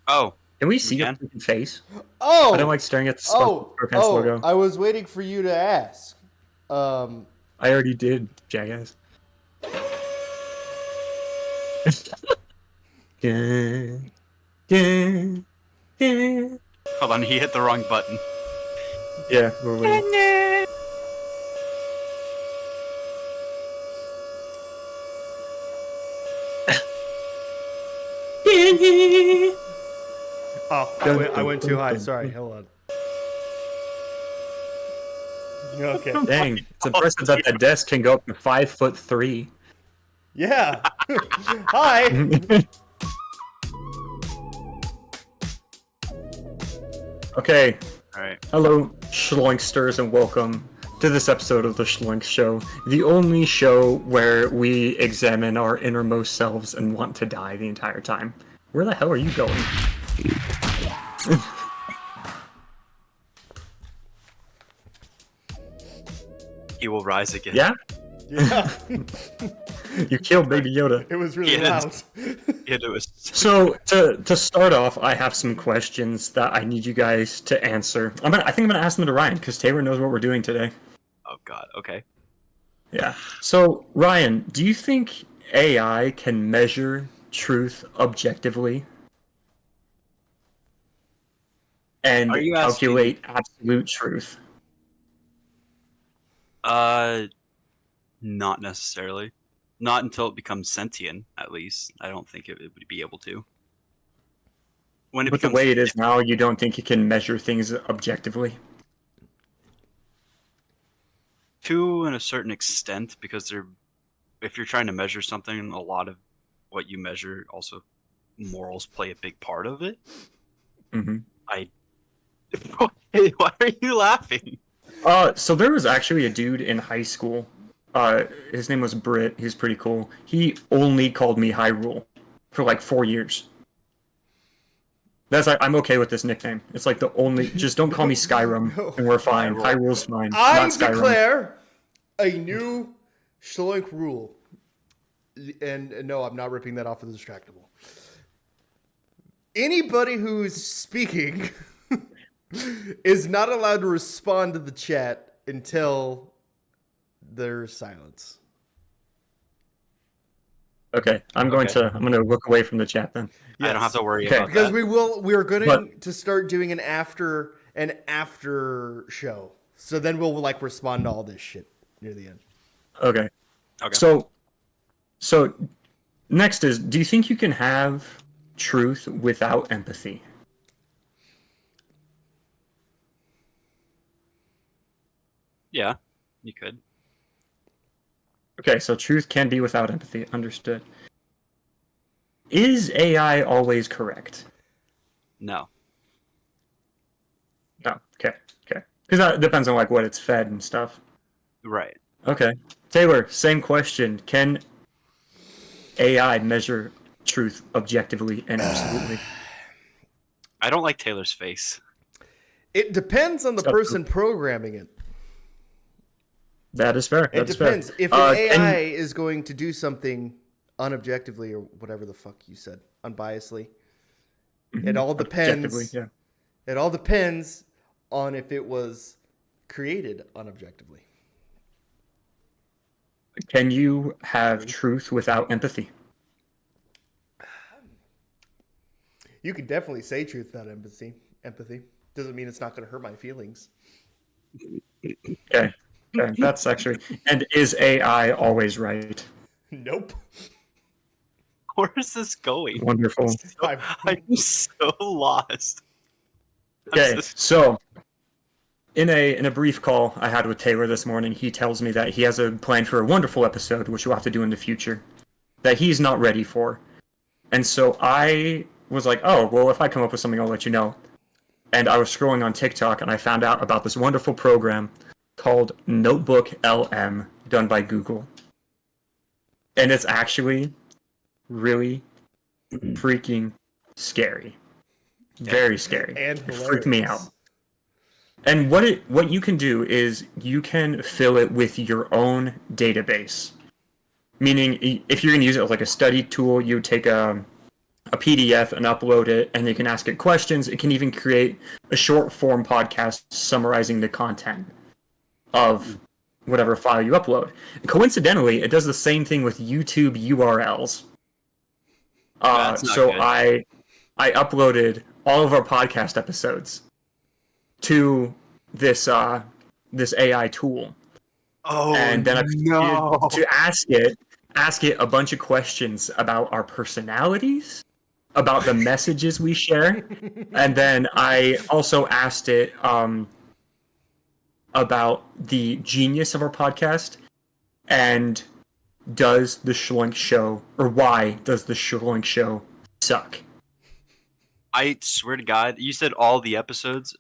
Oh, Can we we see your can? freaking face? Oh, I don't like staring at the SquarePants logo. I was waiting for you to ask. I already did, jackass. Dun, dun, dun. Hold on, he hit the wrong button. Yeah, we're waiting. Oh, I went too high. Sorry, hold on. Okay. Dang, it's impressive that that desk can go up to 5'3". Yeah. Hi. Okay, All right. hello, Shloinksters, and welcome to this episode of the Shloink Show, the only show where we examine our innermost selves and want to die the entire time. Where the hell are you going? He will rise again. Yeah? Yeah. You killed Baby Yoda. It was really Yeah. loud. It was. So, to start off, I have some questions that I need you guys to answer. I think I'm going to ask them to Ryan, because Taylor knows what we're doing today. Oh God. Okay. Yeah. So, Ryan, do you think AI can measure truth objectively? And Are you asking- calculate absolute truth? Not necessarily. Not until it becomes sentient. At least I don't think it would be able to. When it With the becomes way it is now, you don't think it can measure things objectively? to a certain extent, because if you're trying to measure something, a lot of what you measure also morals play a big part of it. Mm-hmm. Why are you laughing? So there was actually a dude in high school. His name was Britt. He's pretty cool. He only called me Hyrule for like 4 years. That's like, I'm okay with this nickname. It's like the only. Just don't call me Skyrim, No. and we're fine. Hyrule. Hyrule's fine. I not Skyrim. declare a new Shloink rule. And no, I'm not ripping that off of the Distractable. Anybody who's speaking is not allowed to respond to the chat until there's silence. Okay, I'm going to look away from the chat then. I don't have to worry Okay. about Because that. we're going But- to start doing an after show. So then we'll like respond to all this shit near the end. Okay. Okay. So next is, do you think you can have truth without empathy? Yeah, you could. Okay, so truth can be without empathy. Understood. Is AI always correct? No. No. Okay. Because that depends on like what it's fed and stuff. Right. Okay. Taylor, same question. Can AI measure truth objectively and absolutely? I don't like Taylor's face. It depends on the Stop. person programming it. That is fair. It That's depends. fair. If an AI is going to do something unobjectively or whatever the fuck you said, unbiasedly, it all depends. Objectively, yeah. It all depends on if it was created unobjectively. Can you have truth without empathy? You can definitely say truth without empathy doesn't mean it's not going to hurt my feelings. Okay. That's actually. And is AI always right? Nope. Where is this going? Wonderful. I'm so lost. Okay, so in a brief call I had with Taylor this morning, he tells me that he has a plan for a wonderful episode, which we'll have to do in the future, that he's not ready for. And so I was like, oh, well, if I come up with something, I'll let you know. And I was scrolling on TikTok, and I found out about this wonderful program called Notebook LM, done by Google. And it's actually really freaking scary. Very scary. And it freaked me hilarious. out. And what you can do is you can fill it with your own database. Meaning, if you're going to use it as like a study tool, you take a a PDF and upload it, and you can ask it questions. It can even create a short form podcast summarizing the content of whatever file you upload. And coincidentally, it does the same thing with YouTube URLs. So good. I uploaded all of our podcast episodes to this this AI tool. Oh, and then no. to ask it a bunch of questions about our personalities, about the messages we share, and then I also asked it about the genius of our podcast, and does the Shloink Show, or why does the Shloink Show suck? I swear to God, you said all the episodes.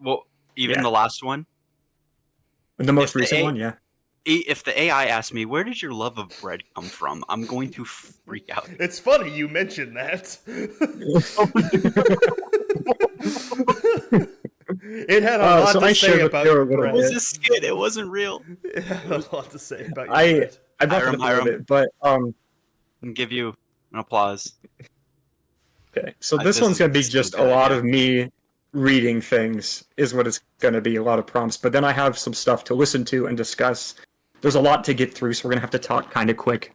Well, even the last one. The most recent one, yeah. If the AI asks me, where did your love of bread come from? I'm going to freak out. It's funny you mentioned that. It had a lot to say about your bread. It was a skit. It wasn't real. It had a lot to say about your bread. I brought it up a little bit, but I'll give you an applause. Okay, so this one's going to be just a lot of me reading things, is what it's going to be, a lot of prompts. But then I have some stuff to listen to and discuss. There's a lot to get through, so we're going to have to talk kind of quick.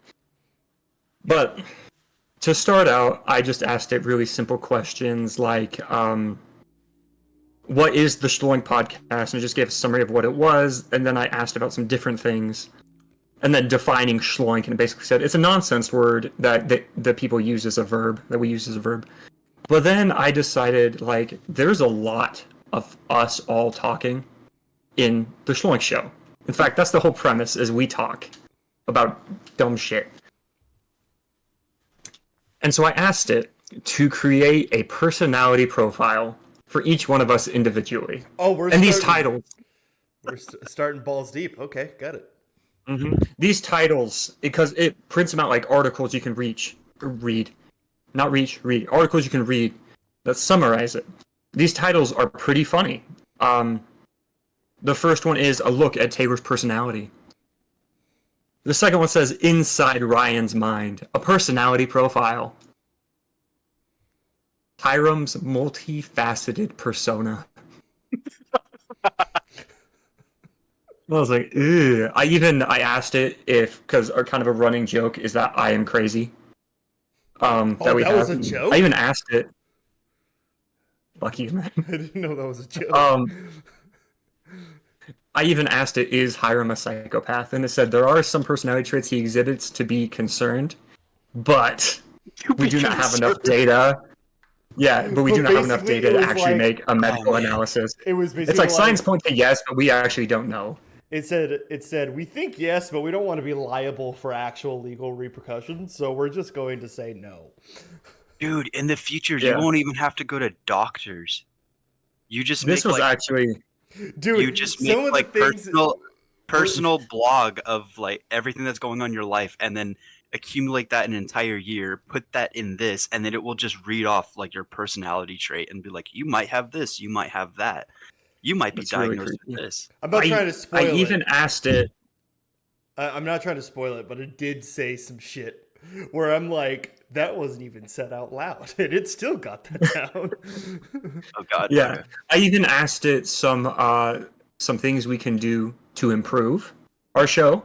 But to start out, I just asked it really simple questions like, what is the Shloink podcast? And I just gave a summary of what it was, and then I asked about some different things. And then defining Shloink, and it basically said it's a nonsense word that people use as a verb, that we use as a verb. But then I decided, like, there's a lot of us all talking in the Shloink Show. In fact, that's the whole premise, is we talk about dumb shit. And so I asked it to create a personality profile for each one of us individually. Oh, these titles. We're starting balls deep. Okay, got it. Mm-hmm. These titles, because it prints them out like articles you can read. Articles you can read that summarize it. These titles are pretty funny. The first one is a look at Taylor's personality. The second one says Inside Ryan's Mind, a personality profile. Hiram's multifaceted persona. I was like, ew. I asked it if, because our kind of a running joke is that I am crazy. That was a joke? I even asked it. Fuck you, man. I didn't know that was a joke. I even asked it, is Hiram a psychopath? And it said there are some personality traits he exhibits to be concerned, but we do not have enough data. Yeah, but we do not have enough data to actually make a medical analysis. It was basically it's like signs point to yes, but we actually don't know. It said we think yes, but we don't want to be liable for actual legal repercussions, so we're just going to say no. Dude, in the future, you won't even have to go to doctors. You just this make was actually, dude. You just make like personal blog of like everything that's going on in your life, and then accumulate that an entire year. Put that in this, and then it will just read off like your personality trait and be like, you might have this, you might have that. You might be diagnosed with this. I'm not trying to spoil it. I even asked it. I'm not trying to spoil it, but it did say some shit where I'm like, that wasn't even said out loud, and it still got that down. Oh God. Yeah. Okay. I even asked it some things we can do to improve our show,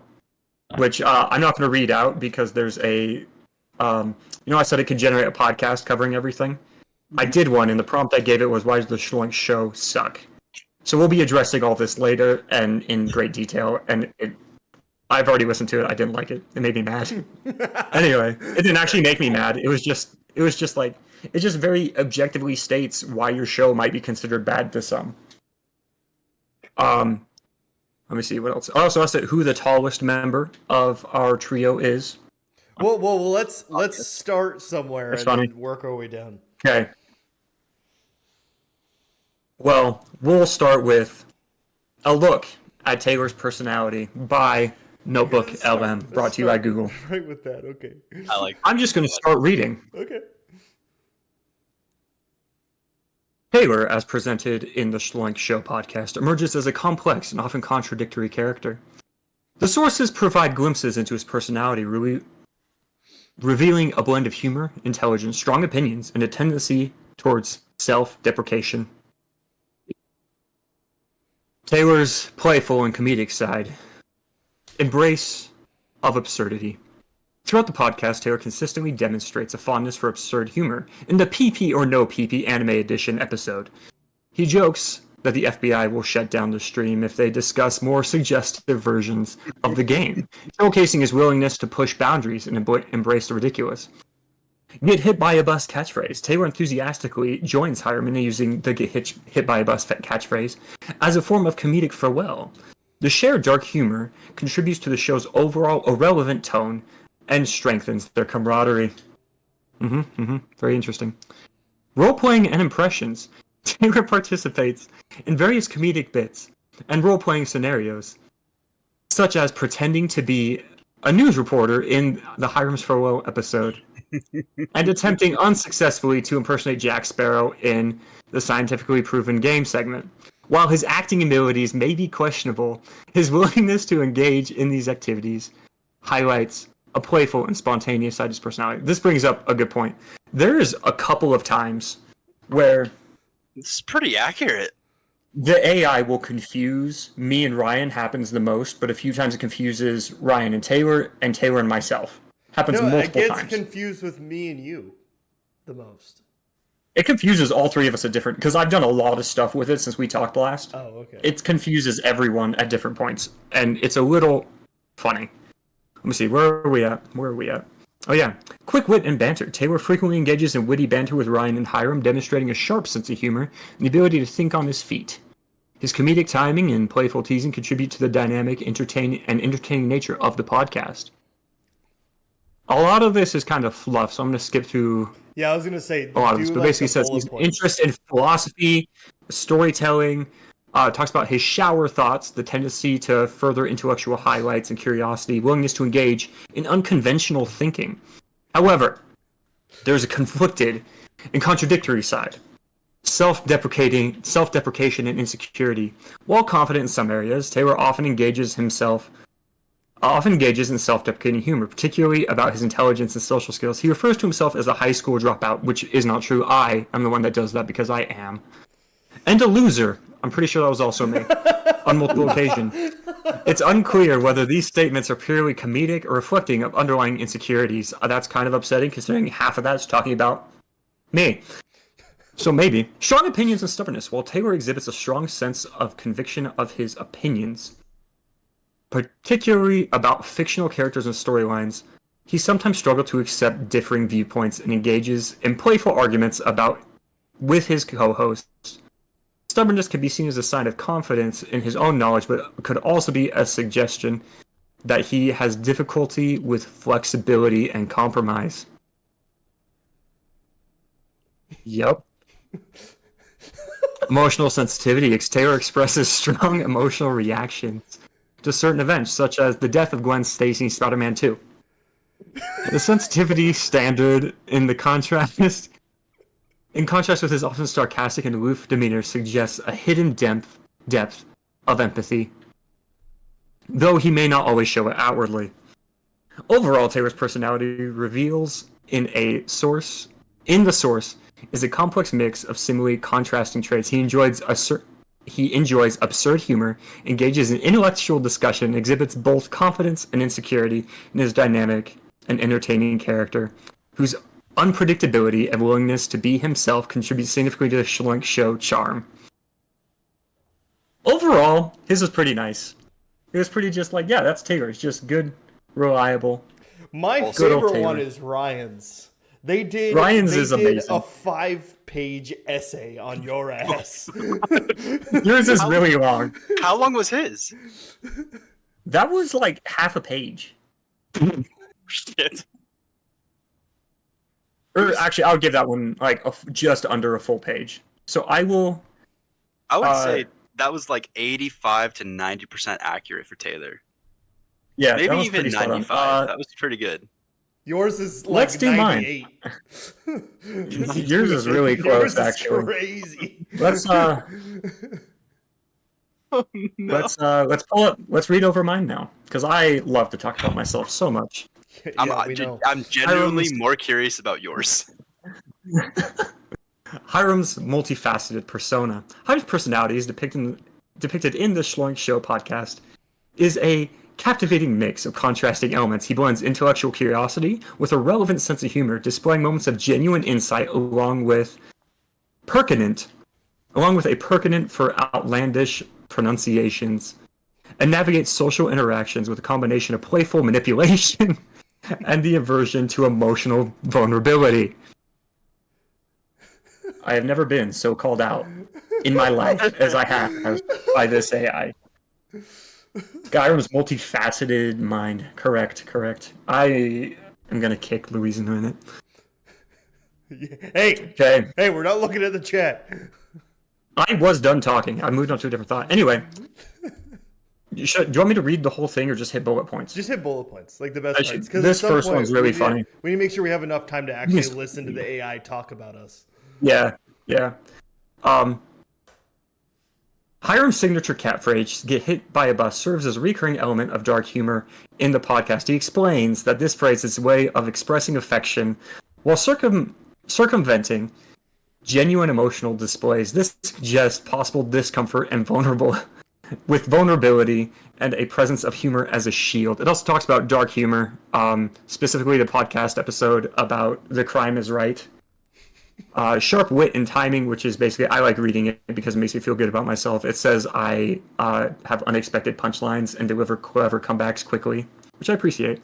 which I'm not going to read out because there's a, I said it could generate a podcast covering everything. I did one, and the prompt I gave it was, why does the Shloink Show suck? So we'll be addressing all this later and in great detail, and I've already listened to it. I didn't like it. It made me mad. Anyway, it didn't actually make me mad. It was just like, it just very objectively states why your show might be considered bad to some. Let me see what else. I also asked it who the tallest member of our trio is. Well, let's start somewhere then work our way down. Okay. Well, we'll start with a look at Taylor's personality by Notebook LM, brought to you by Google. Right with that, okay. I'm just going to start reading. Okay. Taylor, as presented in the Shloink Show podcast, emerges as a complex and often contradictory character. The sources provide glimpses into his personality revealing a blend of humor, intelligence, strong opinions, and a tendency towards self-deprecation. Taylor's playful and comedic side. Embrace of absurdity. Throughout the podcast, Taylor consistently demonstrates a fondness for absurd humor. In the PP or No PP Anime Edition episode, he jokes that the FBI will shut down the stream if they discuss more suggestive versions of the game, showcasing his willingness to push boundaries and embrace the ridiculous. Get hit by a bus catchphrase. Taylor enthusiastically joins Hiram in using the get hit by a bus catchphrase as a form of comedic farewell. The shared dark humor contributes to the show's overall irrelevant tone and strengthens their camaraderie. Very interesting. Role-playing and impressions. Taylor participates in various comedic bits and role-playing scenarios, such as pretending to be a news reporter in the Hiram's Farewell episode, and attempting unsuccessfully to impersonate Jack Sparrow in the Scientifically Proven Game segment. While his acting abilities may be questionable, his willingness to engage in these activities highlights a playful and spontaneous side of his personality. This brings up a good point. There's a couple of times where it's pretty accurate. The AI will confuse me and Ryan, happens the most, but a few times it confuses Ryan and Taylor and myself. Happens multiple times. It gets confused with me and you the most. It confuses all three of us at different, because I've done a lot of stuff with it since we talked last. Oh, okay. It confuses everyone at different points, and it's a little funny. Let me see, where are we at? Oh yeah, quick wit and banter. Taylor frequently engages in witty banter with Ryan and Hiram, demonstrating a sharp sense of humor and the ability to think on his feet. His comedic timing and playful teasing contribute to the dynamic, entertaining nature of the podcast. A lot of this is kind of fluff, so I'm going to skip through I was going to say a lot of this, but basically says he's interested in philosophy, storytelling, talks about his shower thoughts, the tendency to further intellectual highlights and curiosity, willingness to engage in unconventional thinking. However, there's a conflicted and contradictory side. Self-deprecation and insecurity. While confident in some areas, Taylor often engages in self-deprecating humor, particularly about his intelligence and social skills. He refers to himself as a high school dropout, which is not true. I am the one that does that because I am. And a loser. I'm pretty sure that was also me. On multiple occasions. It's unclear whether these statements are purely comedic or reflecting of underlying insecurities. That's kind of upsetting, considering half of that is talking about me. So maybe. Strong opinions and stubbornness. While Taylor exhibits a strong sense of conviction of his opinions, particularly about fictional characters and storylines, he sometimes struggles to accept differing viewpoints and engages in playful arguments with his co-hosts. Stubbornness can be seen as a sign of confidence in his own knowledge, but could also be a suggestion that he has difficulty with flexibility and compromise. Yep. Emotional sensitivity. Taylor expresses strong emotional reactions to certain events, such as the death of Gwen Stacy in Spider-Man 2. The sensitivity standard in contrast with his often sarcastic and aloof demeanor suggests a hidden depth of empathy, though he may not always show it outwardly. Overall, Taylor's personality reveals in the source is a complex mix of seemingly contrasting traits. He enjoys absurd humor, engages in intellectual discussion, exhibits both confidence and insecurity in his dynamic and entertaining character, whose unpredictability and willingness to be himself contributes significantly to the Shloink Show charm. Overall, his was pretty nice. It was pretty just like, yeah, that's Taylor. It's just good, reliable. My favorite one is Ryan's. Ryan's is amazing. A 5-page essay on your ass. Yours is really long. How long was his? That was like half a page. Shit. Or actually, I'll give that one like just under a full page. So I would say that was like 85 to 90% accurate for Taylor. Yeah, maybe even 95. That was pretty good. Yours is like let's do 98. Mine. Yours is really close, actually. Crazy. Let's Oh, no. let's pull up. Let's read over mine now, because I love to talk about myself so much. we know. I'm genuinely more curious about yours. Hiram's multifaceted persona. Hiram's personality is depicted in the Shloink Show podcast is a captivating mix of contrasting elements. He blends intellectual curiosity with a relevant sense of humor, displaying moments of genuine insight along with a pertinent for outlandish pronunciations, and navigates social interactions with a combination of playful manipulation and the aversion to emotional vulnerability. I have never been so called out in my life as I have by this AI. Skyrim's multifaceted mind. Correct. I am gonna kick Louise in a minute. Hey, we're not looking at the chat. I was done talking. I moved on to a different thought. Anyway, do you want me to read the whole thing or just hit bullet points? Just hit bullet points, like the best points. This first one's really funny. We need to make sure we have enough time to actually listen to the AI talk about us. Yeah. Hiram's signature catchphrase, "get hit by a bus," serves as a recurring element of dark humor in the podcast. He explains that this phrase is a way of expressing affection while circumventing genuine emotional displays. This suggests possible discomfort and vulnerability and a presence of humor as a shield. It also talks about dark humor, specifically the podcast episode about The Crime is Right. Sharp wit and timing, which is basically, I like reading it because it makes me feel good about myself. It says I have unexpected punchlines and deliver clever comebacks quickly, which I appreciate.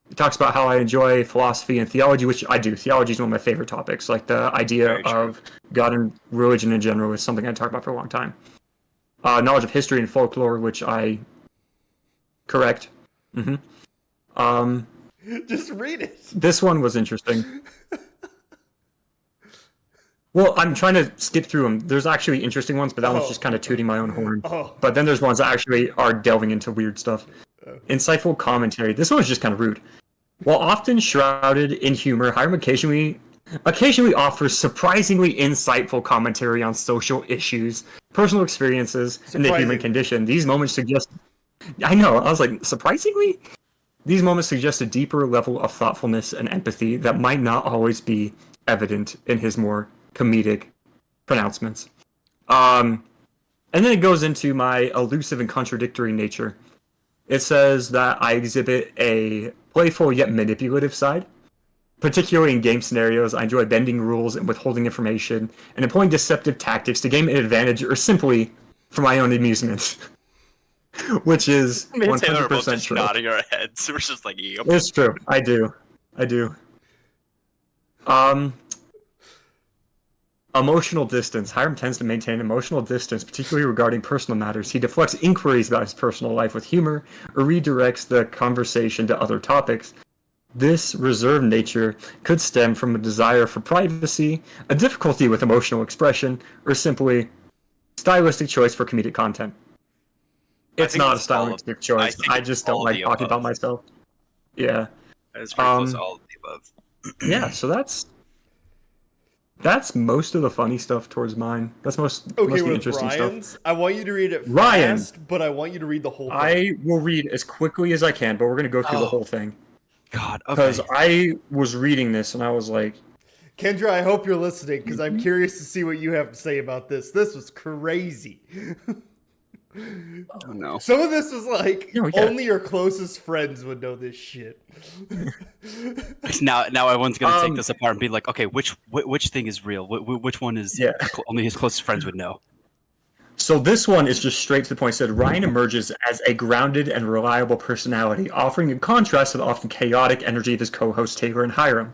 It talks about how I enjoy philosophy and theology, which I do. Theology is one of my favorite topics. Like the idea of God and religion in general is something I talk about for a long time. Knowledge of history and folklore, which I correct. Just read it. This one was interesting. Well, I'm trying to skip through them. There's actually interesting ones, but that one's just kind of tooting my own horn. But then there's ones that actually are delving into weird stuff. Insightful commentary. This one was just kind of rude. While often shrouded in humor, Hiram occasionally offers surprisingly insightful commentary on social issues, personal experiences, and the human condition. These moments suggest... I know, I was like, surprisingly? These moments suggest a deeper level of thoughtfulness and empathy that might not always be evident in his more comedic pronouncements. And then it goes into my elusive and contradictory nature. It says that I exhibit a playful yet manipulative side. Particularly in game scenarios, I enjoy bending rules and withholding information, and employing deceptive tactics to gain an advantage or simply for my own amusement. Which is 100% true. Nodding our heads. We're just like, yep. It's true. I do. Emotional distance. Hiram tends to maintain emotional distance, particularly regarding personal matters. He deflects inquiries about his personal life with humor or redirects the conversation to other topics. This reserved nature could stem from a desire for privacy, a difficulty with emotional expression, or simply stylistic choice for comedic content. It's not a stylistic choice. I just don't like talking about myself. Yeah. It's pretty close to all of the above. Yeah, so that's most of the funny stuff towards mine. That's most of the interesting stuff. I want you to read it fast, but I want you to read the whole thing. I will read as quickly as I can, but we're going to go through the whole thing. God, okay. Because I was reading this and I was like... Kendra, I hope you're listening, because I'm curious to see what you have to say about this. This was crazy. Oh, no. Some of this was like, only your closest friends would know this shit. Now everyone's going to take this apart and be like, okay, which thing is real? Which one is only his closest friends would know? So this one is just straight to the point. It said, Ryan emerges as a grounded and reliable personality, offering a contrast to the often chaotic energy of his co-hosts Taylor and Hiram.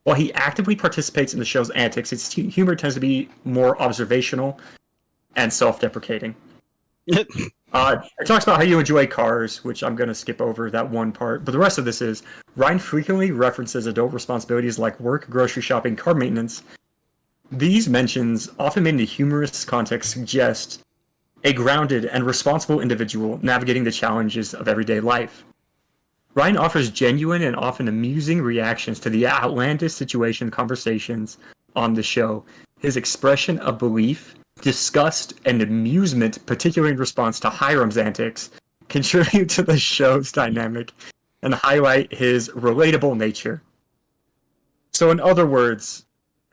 While he actively participates in the show's antics, its humor tends to be more observational and self-deprecating. It talks about how you enjoy cars, which I'm going to skip over that one part. But the rest of this is, Ryan frequently references adult responsibilities like work, grocery shopping, car maintenance. These mentions, often made in a humorous context, suggest a grounded and responsible individual navigating the challenges of everyday life. Ryan offers genuine and often amusing reactions to the outlandish situation conversations on the show. His expression of belief, disgust, and amusement, particularly in response to Hiram's antics, contribute to the show's dynamic and highlight his relatable nature. So in other words,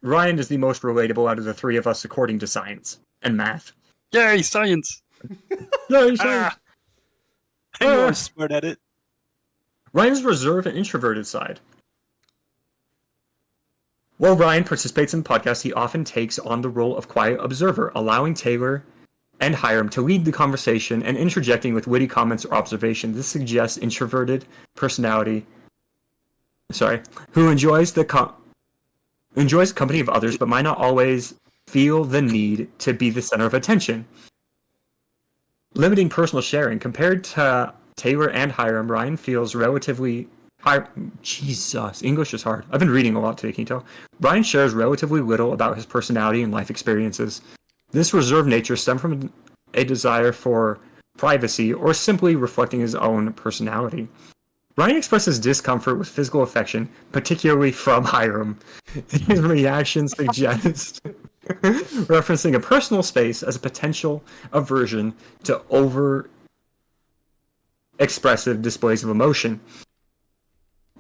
Ryan is the most relatable out of the three of us according to science and math. Yay, science! Yay, science! I know I'm smart at it. Ryan's reserved and introverted side. While Ryan participates in the podcast, he often takes on the role of quiet observer, allowing Taylor and Hiram to lead the conversation and interjecting with witty comments or observations. This suggests introverted personality. Who enjoys the company of others, but might not always feel the need to be the center of attention. Limiting personal sharing. Compared to Taylor and Hiram, Ryan feels relatively... Jesus, English is hard. I've been reading a lot today, can you tell? Ryan shares relatively little about his personality and life experiences. This reserved nature stems from a desire for privacy or simply reflecting his own personality. Ryan expresses discomfort with physical affection, particularly from Hiram. His reaction suggests referencing a personal space as a potential aversion to over-expressive displays of emotion.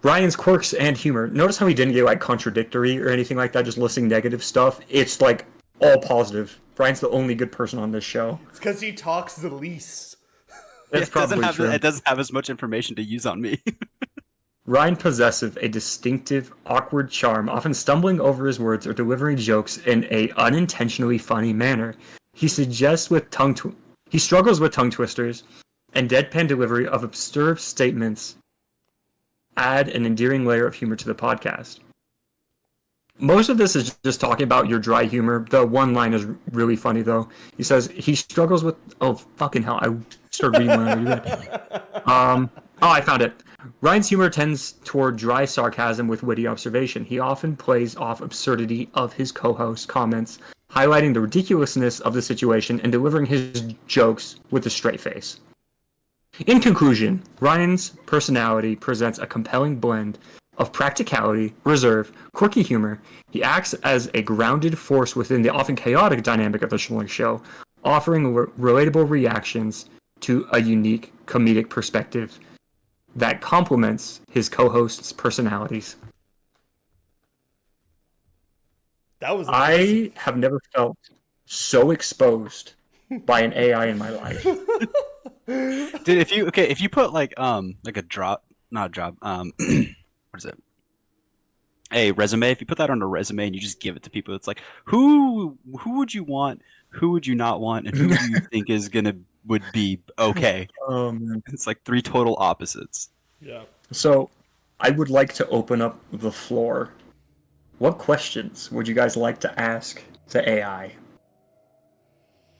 Ryan's quirks and humor. Notice how he didn't get contradictory or anything like that, just listing negative stuff. It's all positive. Ryan's the only good person on this show. It's because he talks the least. That's probably true. It doesn't have as much information to use on me. Ryan possesses a distinctive, awkward charm, often stumbling over his words or delivering jokes in a unintentionally funny manner. He struggles with tongue twisters and deadpan delivery of absurd statements. Add an endearing layer of humor to the podcast. Most of this is just talking about your dry humor. The one line is really funny, though. He says he struggles with... Oh, fucking hell. I started reading when I read that. I found it. Ryan's humor tends toward dry sarcasm with witty observation. He often plays off absurdity of his co-host comments, highlighting the ridiculousness of the situation and delivering his jokes with a straight face. In conclusion, Ryan's personality presents a compelling blend of practicality, reserve, quirky humor. He acts as a grounded force within the often chaotic dynamic of the Shloink Show, offering relatable reactions to a unique comedic perspective that complements his co-hosts' personalities. I have never felt so exposed by an AI in my life. Dude, if you put what is it? A resume. If you put that on a resume and you just give it to people, it's like, who would you want? Who would you not want? And who do you think would be okay? It's like three total opposites. Yeah. So, I would like to open up the floor. What questions would you guys like to ask to AI?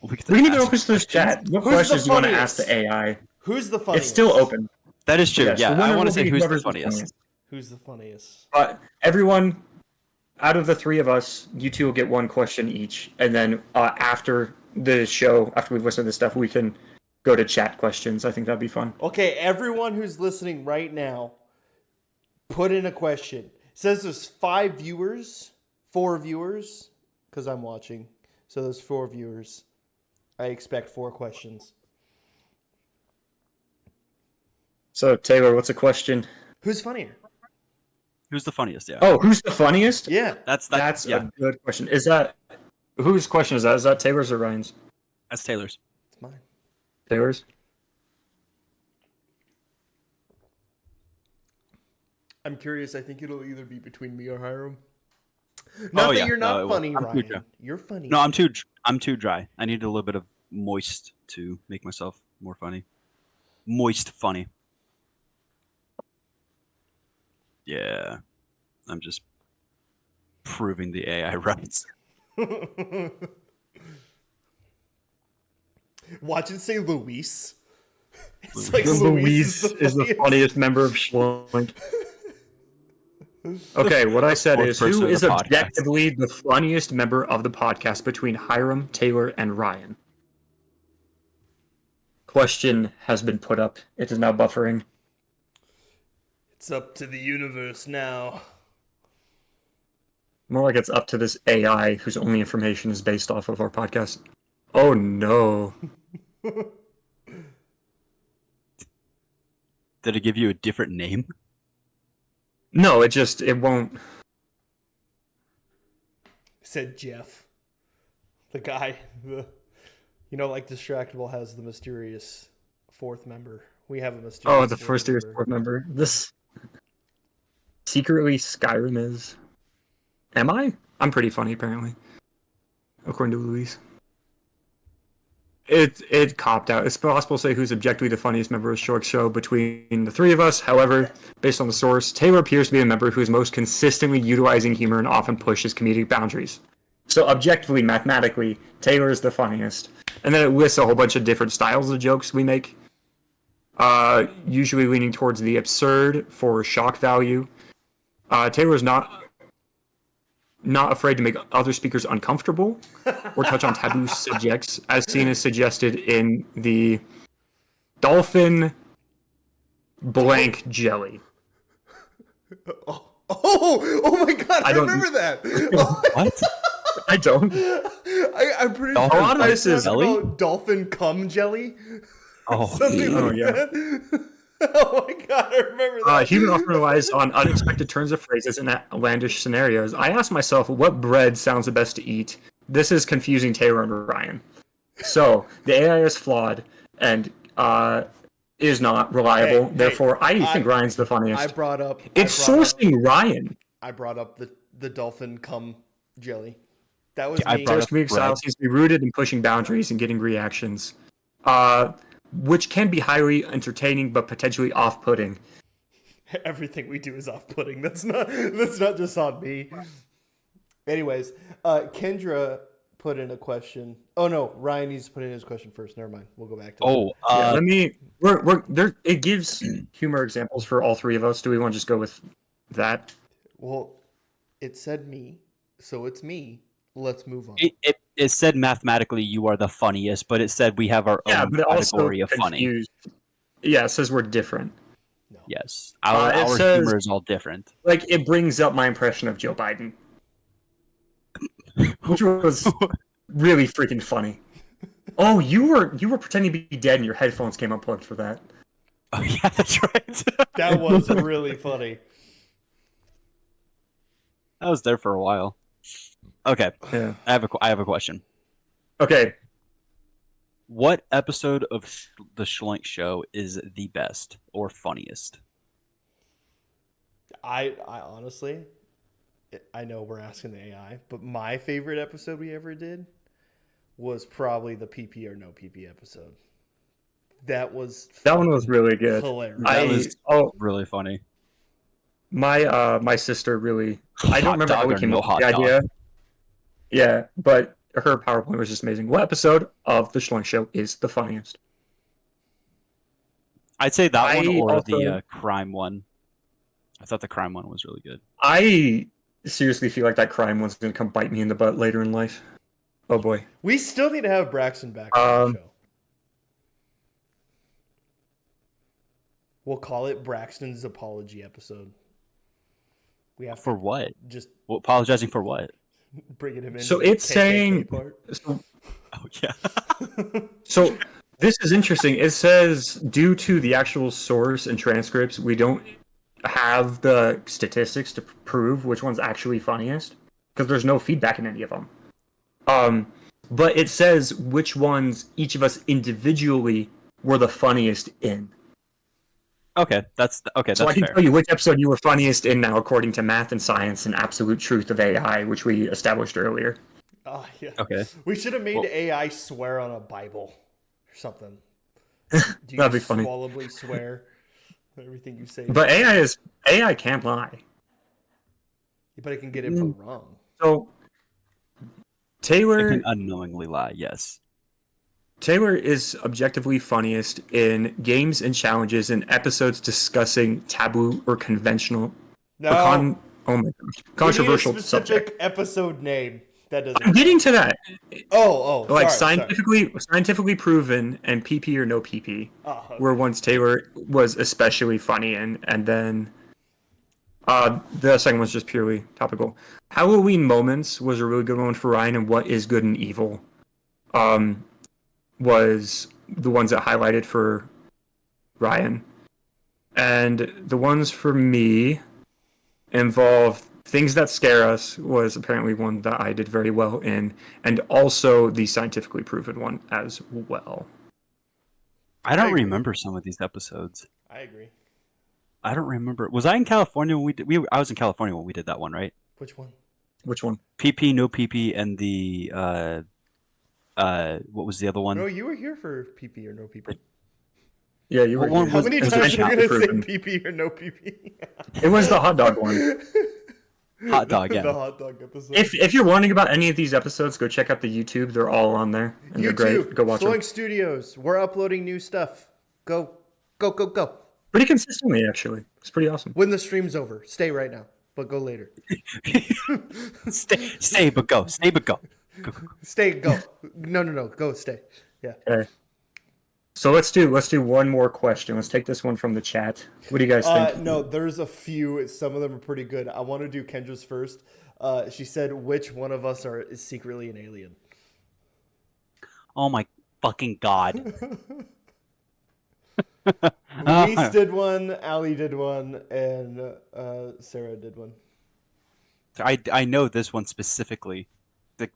We can even open this chat. What questions do you want to ask the AI? Who's the funniest? It's still open. That is true. Yes, yeah, I want to say who's the funniest. Who's the funniest? Everyone, out of the three of us, you two will get one question each, and then after the show, after we've listened to this stuff, we can go to chat questions. I think that'd be fun. Okay, everyone who's listening right now, put in a question. It says there's 4 viewers, because I'm watching. So there's 4 viewers. I expect 4 questions. So, Taylor, what's a question? Who's funnier? Who's the funniest? Yeah. Oh, who's the funniest? Yeah. That's a good question. Is that... Whose question is that? Is that Taylor's or Ryan's? That's Taylor's. It's mine. Taylor's? I'm curious. I think it'll either be between me or Hiram. Not that you're not funny, Ryan. You're funny. No, I'm too dry. I need a little bit of moist to make myself more funny. Moist funny. Yeah. I'm just proving the AI right. Watch it say Luis. It's like Luis is the funniest member of Shloink. Okay, what I said is, who is objectively the funniest member of the podcast between Hiram, Taylor, and Ryan? Question has been put up. It is now buffering. It's up to the universe now. More like it's up to this AI whose only information is based off of our podcast. Oh no. Did it give you a different name? No, it won't. Said Jeff. The guy, like Distractable has the mysterious fourth member. We have a mysterious. Oh, the first year's board member. This secretly Skyrim is. Am I? I'm pretty funny apparently, according to Luis. It copped out. It's possible to say who's objectively the funniest member of Shloink Show between the three of us. However, based on the source, Taylor appears to be the member who is most consistently utilizing humor and often pushes comedic boundaries. So objectively, mathematically, Taylor is the funniest. And then it lists a whole bunch of different styles of jokes we make. Usually leaning towards the absurd for shock value. Taylor's not afraid to make other speakers uncomfortable or touch on taboo subjects, as seen as suggested in the dolphin blank jelly. Oh my god! I remember that. What? I don't. I'm pretty Dolphin sure a lot of this is about dolphin cum jelly. Oh, Something like yeah. that. Oh my god! I remember that. Humor often relies on unexpected turns of phrases in outlandish scenarios. I ask myself, what bread sounds the best to eat? This is confusing Taylor and Ryan. So, the AI is flawed and is not reliable. Therefore, I think Ryan's the funniest. Sourcing Ryan. I brought up the dolphin cum jelly. That was I me. brought Taylor's up comedic style seems to be rooted in pushing boundaries and getting reactions. Which can be highly entertaining but potentially off-putting. Everything we do is off-putting. That's not just on me. Anyways, Kendra put in a question. Oh no, Ryan needs to put in his question first. Never mind. We'll go back to let me. We're there. It gives humor examples for all three of us. Do we want to just go with that? Well, it said me, so it's me. Let's move on. It said mathematically you are the funniest, but it said we have our own category of funny. Yeah, it says we're different. No. Yes, our humor is all different. Like, it brings up my impression of Joe Biden, which was really freaking funny. Oh, you were pretending to be dead, and your headphones came unplugged for that. Oh yeah, that's right. That was really funny. I was there for a while. Okay. Yeah. I have a question. Okay. What episode of the Shloink Show is the best or funniest? I honestly, I know we're asking the AI, but my favorite episode we ever did was probably the PP or no PP episode. That one was really good. Hilarious. That was really funny. My sister really. I don't remember how we came up with the idea. Yeah, but her PowerPoint was just amazing. What episode of the Shloink Show is the funniest? I'd say that one or the crime one. I thought the crime one was really good. I seriously feel like that crime one's going to come bite me in the butt later in life. Oh boy. We still need to have Braxton back on the show. We'll call it Braxton's apology episode. We have for what? Apologizing for what? Bringing him in. So it's saying. Oh yeah. So this is interesting. It says due to the actual source and transcripts, we don't have the statistics to prove which one's actually funniest because there's no feedback in any of them. But it says which ones each of us individually were the funniest in. Okay, that's okay. So I can tell you which episode you were funniest in now, according to math and science and absolute truth of AI, which we established earlier. Oh yeah. Okay. We should have made AI swear on a Bible or something. That'd be funny. Swallowably swear everything you say. But AI can't lie. But it can get info wrong. So Taylor can unknowingly lie. Yes. Taylor is objectively funniest in games and challenges and episodes discussing taboo or conventional oh my gosh, controversial subject. Episode name. That doesn't. I'm getting to that. Like scientifically proven and PP or no PP were ones Taylor was especially funny in, and then the second one's just purely topical. Halloween moments was a really good one for Ryan, and what is good and evil was the ones that highlighted for Ryan. And the ones for me involve things that scare us was apparently one that I did very well in, and also the scientifically proven one as well. I don't remember some of these episodes. I agree. I don't remember. Was I in California when we did? I was in California when we did that one, right? Which one? Which one? PP, no PP, and the what was the other one? No, you were here for PP or no PP. Yeah, you were. What one here. How was- many was times it are you scientifically gonna say proven? PP or no PP? It was the hot dog one. Hot dog, yeah. The hot dog episode. If you're wondering about any of these episodes, go check out the YouTube. They're all on there, and they're great. Go watch them. Shloink Studios. We're uploading new stuff. Go. Pretty consistently, actually. It's pretty awesome. When the stream's over, stay right now, but go later. Stay, but go. Stay, but go. Go. Stay. Go. No. Go. Stay. Yeah. Okay. So let's do one more question. Let's take this one from the chat. What do you guys think? No, there's a few. Some of them are pretty good. I want to do Kendra's first. She said, "Which one of us is secretly an alien?" Oh my fucking god. Luis did one, Ali did one, and Sarah did one. I know this one specifically.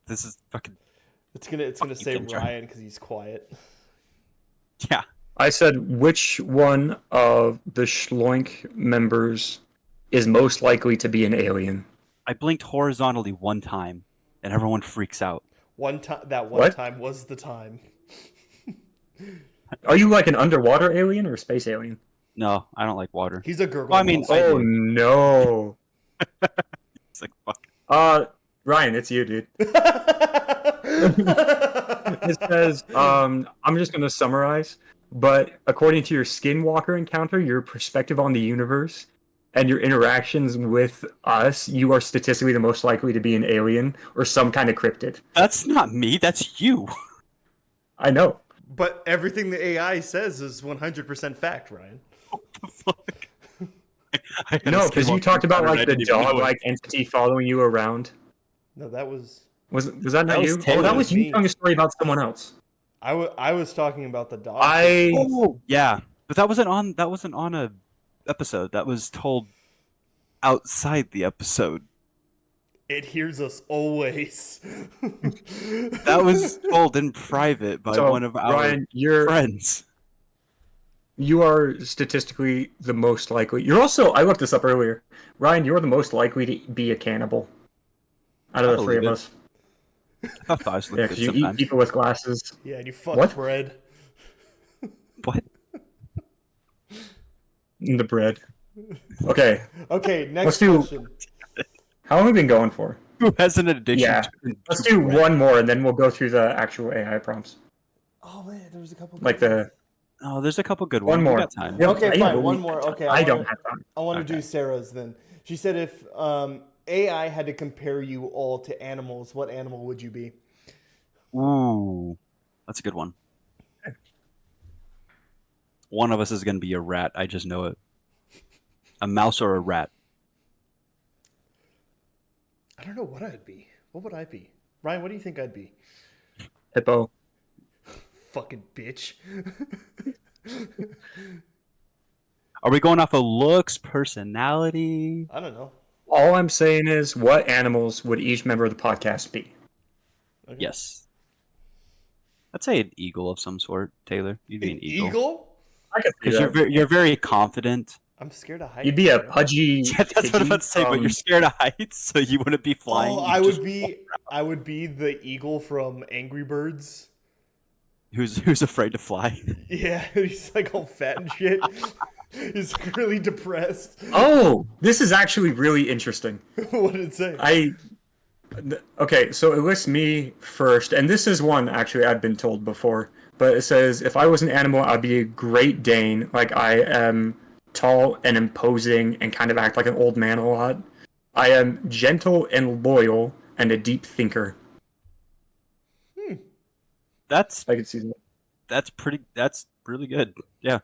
This is fucking It's gonna Fuck you, say Kendra. Ryan because he's quiet. yeah. I said, which one of the Shloink members is most likely to be an alien? I blinked horizontally one time, and everyone freaks out. One time, that one What? time was the time. Are you like an underwater alien or a space alien? No, I don't like water. He's a gurgle. Well, I mean, monster. I Oh do. no. It's like fuck. Ryan, it's you, dude. It says, I'm just gonna summarize, but according to your Skinwalker encounter, your perspective on the universe, and your interactions with us, you are statistically the most likely to be an alien or some kind of cryptid. That's not me. That's you. I know. But everything the AI says is 100% fact, Ryan. What the fuck? I had a No, because you Skinwalker talked about encounter and I like the didn't even know it. dog-like entity following you around. No, that was Was that not That was you? Taylor. Oh, that was you Me. telling a story about someone else. I was talking about the dog. Oh, yeah, but that wasn't on a episode. That was told outside the episode. It hears us always. That was told in private by So, one of our Ryan, friends. you are statistically the most likely. You're also, I looked this up earlier. Ryan, you're the most likely to be a cannibal out of I the three of believe it. us. I thought I was Yeah, looking because good you eat sometimes. people with glasses. Yeah, and you fuck What? bread. What? In the bread. Okay, Okay, next Let's do- question. how long have we been going for? Who has an addiction? Yeah. to Let's do bread? one more, and then we'll go through the actual AI prompts. Oh man, there was a couple. Like the Oh, there's a couple good one ones. more. We got time. Yeah, Okay, I know, fine, but one we- more. Okay, I don't have time. I want to do Okay. Sarah's then. She said if AI had to compare you all to animals, what animal would you be? Ooh, that's a good one. One of us is going to be a rat. I just know it. A mouse or a rat. I don't know what I'd be. What would I be? Ryan, what do you think I'd be? Hippo. Fucking bitch. Are we going off of looks, personality? I don't know. All I'm saying is, what animals would each member of the podcast be? Okay. Yes. I'd say an eagle of some sort, Taylor. You'd be an eagle. I could see Because that. you're very confident. I'm scared of heights. You'd be a bro. pudgy. Yeah, that's what I'm about to say, but you're scared of heights, so you wouldn't be flying. Oh, You'd I would be the eagle from Angry Birds. Who's afraid to fly? Yeah, he's like all fat and shit. He's really depressed. Oh, this is actually really interesting. What did it say? Okay, so it lists me first, and this is one actually I've been told before, but it says if I was an animal, I'd be a Great Dane. Like I am tall and imposing and kind of act like an old man a lot. I am gentle and loyal and a deep thinker. That's I can see that. That's really good. Yeah,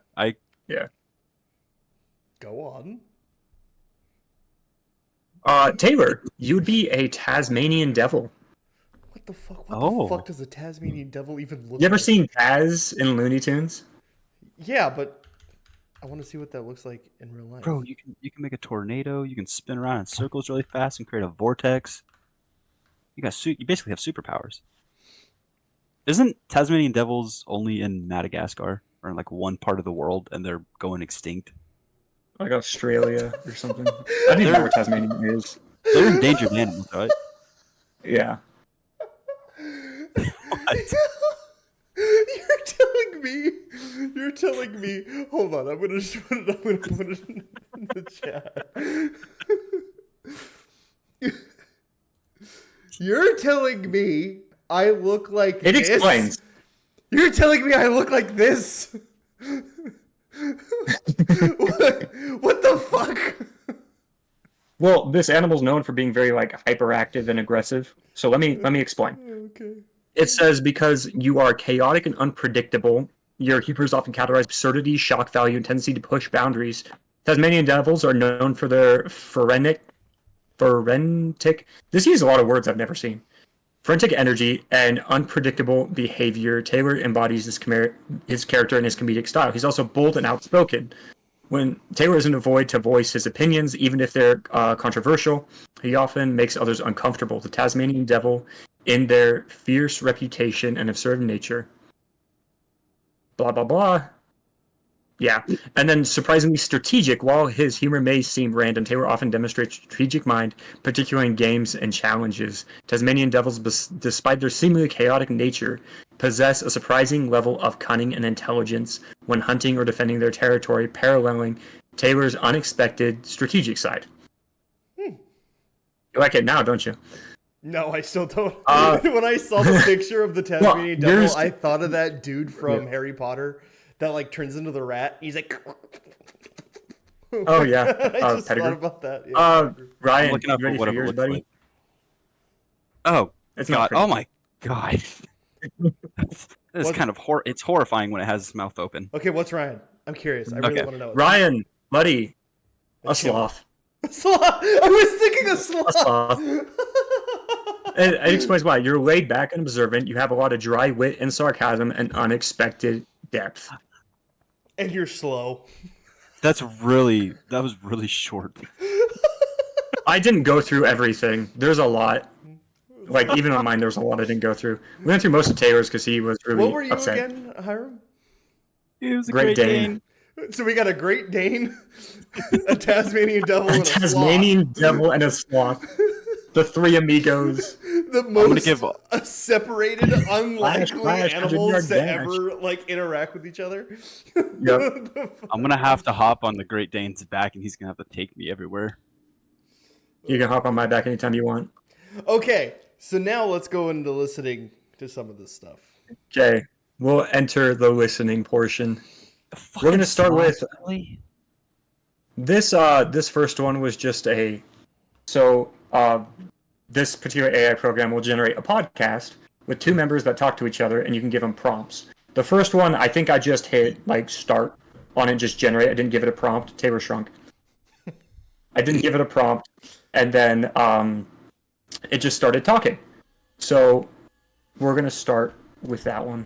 Go on. Taylor, you would be a Tasmanian devil. What the fuck? Oh. What the fuck does a Tasmanian devil even look You ever like? seen Taz in Looney Tunes? Yeah, but I want to see what that looks like in real life. Bro, you can make a tornado. You can spin around in circles really fast and create a vortex. You basically have superpowers. Isn't Tasmanian devils only in Madagascar or in like one part of the world, and they're going extinct? Like Australia or something. I don't even know where Tasmania is. They're endangered animals, right? Yeah. What? You're telling me. Hold on, I'm gonna put it in the chat. You're telling me I look like It this? explains. You're telling me I look like this? What the fuck? Well, this animal's known for being very like hyperactive and aggressive. So let me explain. Okay. It says because you are chaotic and unpredictable, your humor is often categorized absurdity, shock value, and tendency to push boundaries. Tasmanian devils are known for their forensic. This uses a lot of words I've never seen. Forensic energy and unpredictable behavior. Taylor embodies his character and his comedic style. He's also bold and outspoken. When Taylor isn't avoid to voice his opinions, even if they're controversial, he often makes others uncomfortable. The Tasmanian devil, in their fierce reputation and absurd nature. Blah, blah, blah. Yeah. And then surprisingly strategic. While his humor may seem random, Taylor often demonstrates strategic mind, particularly in games and challenges. Tasmanian devils, despite their seemingly chaotic nature, possess a surprising level of cunning and intelligence when hunting or defending their territory, paralleling Taylor's unexpected strategic side. You like it now, don't you? No, I still don't. When I saw the picture of the Tasmanian devil, I thought of that dude from Harry Potter that like turns into the rat. He's like, oh yeah, I just thought about that. Yeah. Ryan, I'm looking up you ready what for it yours, looks buddy? like. Oh, It's God. not pretty. Oh my God. It's kind of it's horrifying when it has its mouth open. Okay, what's Ryan? I'm curious. I really want to know. Ryan, buddy, a sloth. I was thinking a sloth. A sloth. It explains why. You're laid back and observant. You have a lot of dry wit and sarcasm and unexpected depth. And you're slow. That was really short. I didn't go through everything. There's a lot. Like, even on mine, there's a lot I didn't go through. We went through most of Taylor's because he was really upset. What were you again, Hiram? It was a Great Dane. So we got a Great Dane, a Tasmanian devil, and a Tasmanian devil and a sloth. The three amigos. The most separated, unlikely animals to ever like interact with each other. Yep. I'm gonna have to hop on the Great Dane's back, and he's gonna have to take me everywhere. You can hop on my back anytime you want. Okay, so now let's go into listening to some of this stuff. Okay, we'll enter the listening portion. We're gonna start with this. This first one was just this particular AI program will generate a podcast with two members that talk to each other, and you can give them prompts. The first one, I think I just hit like start on it, just generate. I didn't give it a prompt. Taylor shrunk. I didn't give it a prompt, and then it just started talking. So we're gonna start with that one.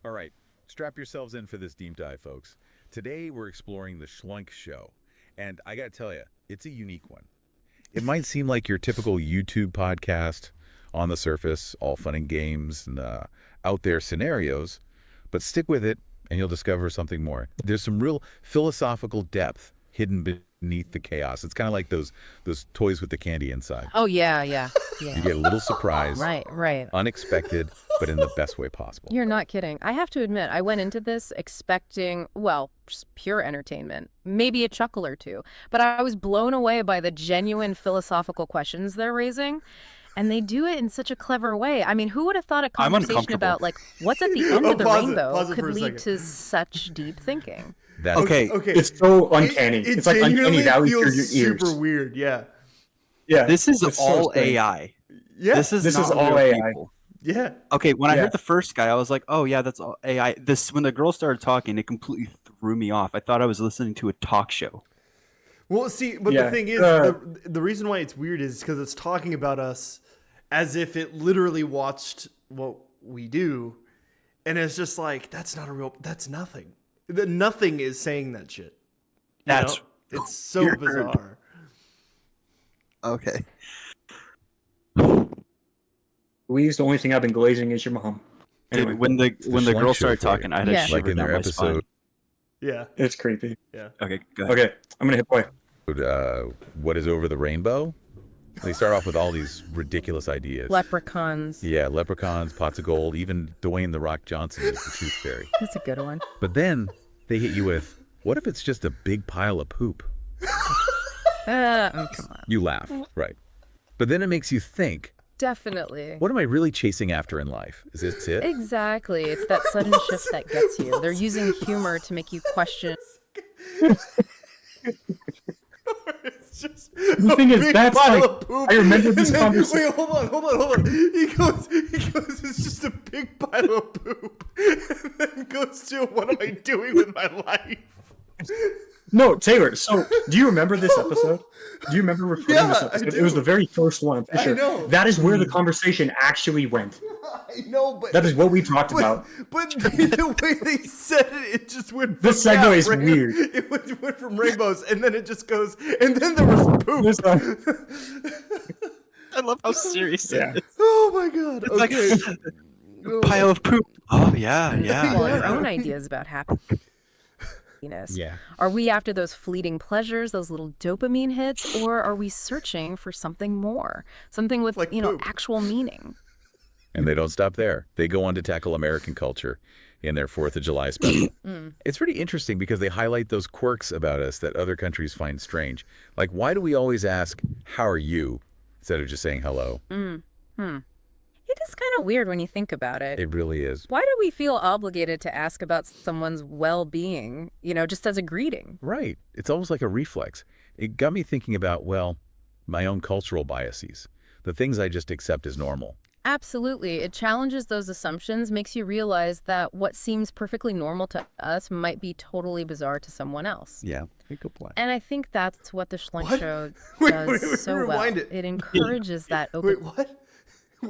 All right, strap yourselves in for this deep dive, folks. Today we're exploring the Shloink Show, and I gotta tell you, it's a unique one. It might seem like your typical YouTube podcast on the surface, all fun and games and out there scenarios, but stick with it and you'll discover something more. There's some real philosophical depth hidden beneath the chaos. It's kind of like those toys with the candy inside. Oh, yeah. You get a little surprise. Right. Unexpected, but in the best way possible. You're not kidding. I have to admit, I went into this expecting, well, just pure entertainment, maybe a chuckle or two, but I was blown away by the genuine philosophical questions they're raising. And they do it in such a clever way. I mean, who would have thought a conversation about, like, what's at the end of the rainbow could lead to such deep thinking? That's Okay. It's so uncanny. It's like uncanny valley through your ears. Super weird. Yeah. This is all so AI. Yeah. This is This not is all real AI. people. Yeah. Okay, when I heard the first guy, I was like, "Oh yeah, that's all AI." When the girl started talking, it completely threw me off. I thought I was listening to a talk show. Well, see, but the thing is, the reason why it's weird is because it's talking about us as if it literally watched what we do, And it's just like, that's nothing. Nothing is saying that shit. That's it's so bizarre. Okay. Louise, the only thing I've been glazing is your mom. Anyway, Dude, when the Shloink girl Show started for you. talking, I had a Yeah. shiver Like in down their my spine. episode, Yeah. it's creepy. Yeah. Okay, go ahead. Okay, I'm gonna hit play. What is over the rainbow? They start off with all these ridiculous ideas. Leprechauns. Yeah, leprechauns, pots of gold, even Dwayne "The Rock" Johnson is the Tooth Fairy. That's a good one. But then they hit you with, what if it's just a big pile of poop? Come on. You laugh, right? But then it makes you think, Definitely. what am I really chasing after in life? Is this it? Exactly. It's that sudden shift that gets you. They're using humor to make you question. It's just The thing is, that's pile like, of poop. I remember this And then- conversation. Wait, hold on. He goes, it's just a big pile of poop. And then goes to, what am I doing with my life? No, Taylor. So, do you remember this episode? Do you remember recording this Yeah, I episode? do. It was the very first one. I'm pretty I sure. know. That is where the conversation actually went. I know, but That is what we talked about. But the way they said it just went. This from segue is that weird. It went from rainbows, and then it just goes, and then there was poop. This, I love how serious Yeah. it is. Oh my god! It's like Okay. a pile of poop. Oh yeah, yeah. Well, your own ideas about happiness. Yeah. Are we after those fleeting pleasures, those little dopamine hits, or are we searching for something more, something with Like poop. actual meaning? And they don't stop there. They go on to tackle American culture in their 4th of July special. It's pretty interesting because they highlight those quirks about us that other countries find strange. Like, why do we always ask, how are you, instead of just saying hello? It is kind of weird when you think about it. It really is. Why do we feel obligated to ask about someone's well-being, just as a greeting? Right. It's almost like a reflex. It got me thinking about, well, my own cultural biases, the things I just accept as normal. Absolutely. It challenges those assumptions, makes you realize that what seems perfectly normal to us might be totally bizarre to someone else. Yeah. Good point. And I think that's what the Shloink What? Show Wait, does so well. rewind it. It encourages that open Wait, what?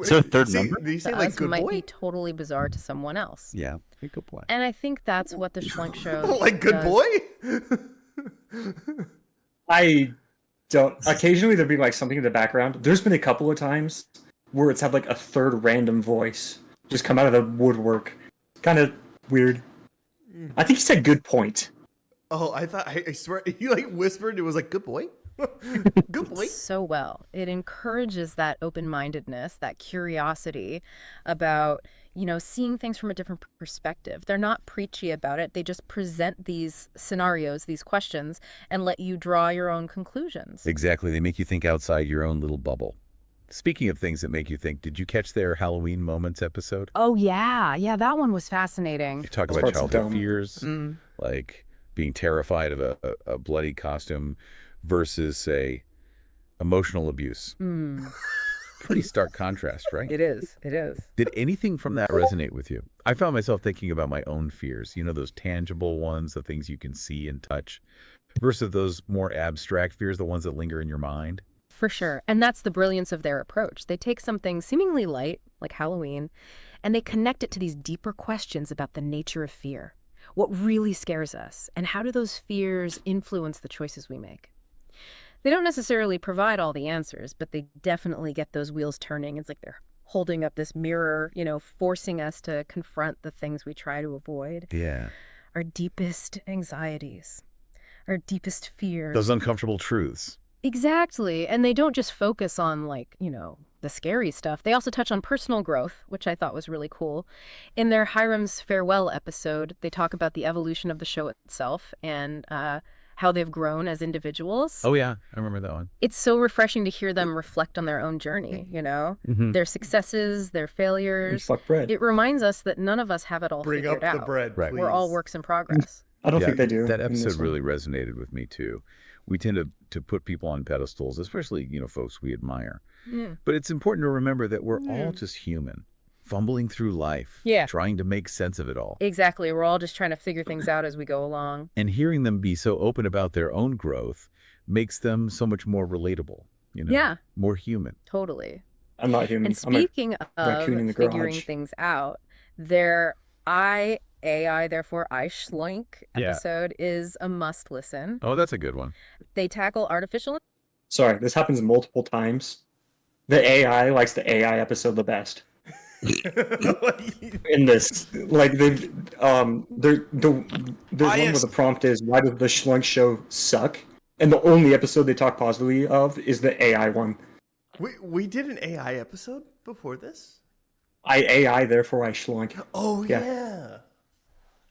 Is there a third See, number? Did you say to like us good might boy? be totally bizarre to someone else. Yeah. Good point. And I think that's what the Shloink Show Like good does. boy? I don't. Occasionally, there'll be like something in the background. There's been a couple of times where it's had like a third random voice just come out of the woodwork. Kind of weird. I think he said "good point." Oh, I thought I swear he like whispered. It was like good boy. Good boy. So well. It encourages that open-mindedness, that curiosity about, seeing things from a different perspective. They're not preachy about it. They just present these scenarios, these questions, and let you draw your own conclusions. Exactly. They make you think outside your own little bubble. Speaking of things that make you think, did you catch their Halloween Moments episode? Oh, yeah. Yeah, that one was fascinating. They talk Those about parts are childhood dumb. fears, like being terrified of a bloody costume versus, say, emotional abuse. Pretty stark contrast, right? It is. It is. Did anything from that resonate with you? I found myself thinking about my own fears, those tangible ones, the things you can see and touch, versus those more abstract fears, the ones that linger in your mind. For sure. And that's the brilliance of their approach. They take something seemingly light, like Halloween, and they connect it to these deeper questions about the nature of fear. What really scares us, and how do those fears influence the choices we make? They don't necessarily provide all the answers, but they definitely get those wheels turning. It's like they're holding up this mirror, forcing us to confront the things we try to avoid. Yeah. Our deepest anxieties, our deepest fears. Those uncomfortable truths. Exactly. And they don't just focus on the scary stuff. They also touch on personal growth, which I thought was really cool. In their Hiram's Farewell episode, they talk about the evolution of the show itself and how they've grown as individuals. Oh, yeah. I remember that one. It's so refreshing to hear them reflect on their own journey, their successes, their failures. Fuck bread. It reminds us that none of us have it all Bring figured up out. the bread, Right. please. We're all works in progress. I don't think they do. That in this episode one. really resonated with me, too. We tend to put people on pedestals, especially, folks we admire. Yeah. But it's important to remember that we're all just human, fumbling through life, Yeah. trying to make sense of it all. Exactly. We're all just trying to figure things out as we go along. And hearing them be so open about their own growth makes them so much more relatable, Yeah. more human. Totally. I'm not human. And I'm a speaking of raccoon in the figuring garage. things out, their AI, therefore I Shloink episode is a must listen. Oh, that's a good one. They tackle artificial. Sorry, this happens multiple times. The AI likes the AI episode the best. In this, like there's one where the prompt is, why does the Shloink Show suck? And the only episode they talk positively of is the AI one. We did an AI episode before this? I AI, therefore I Shloink. Oh yeah.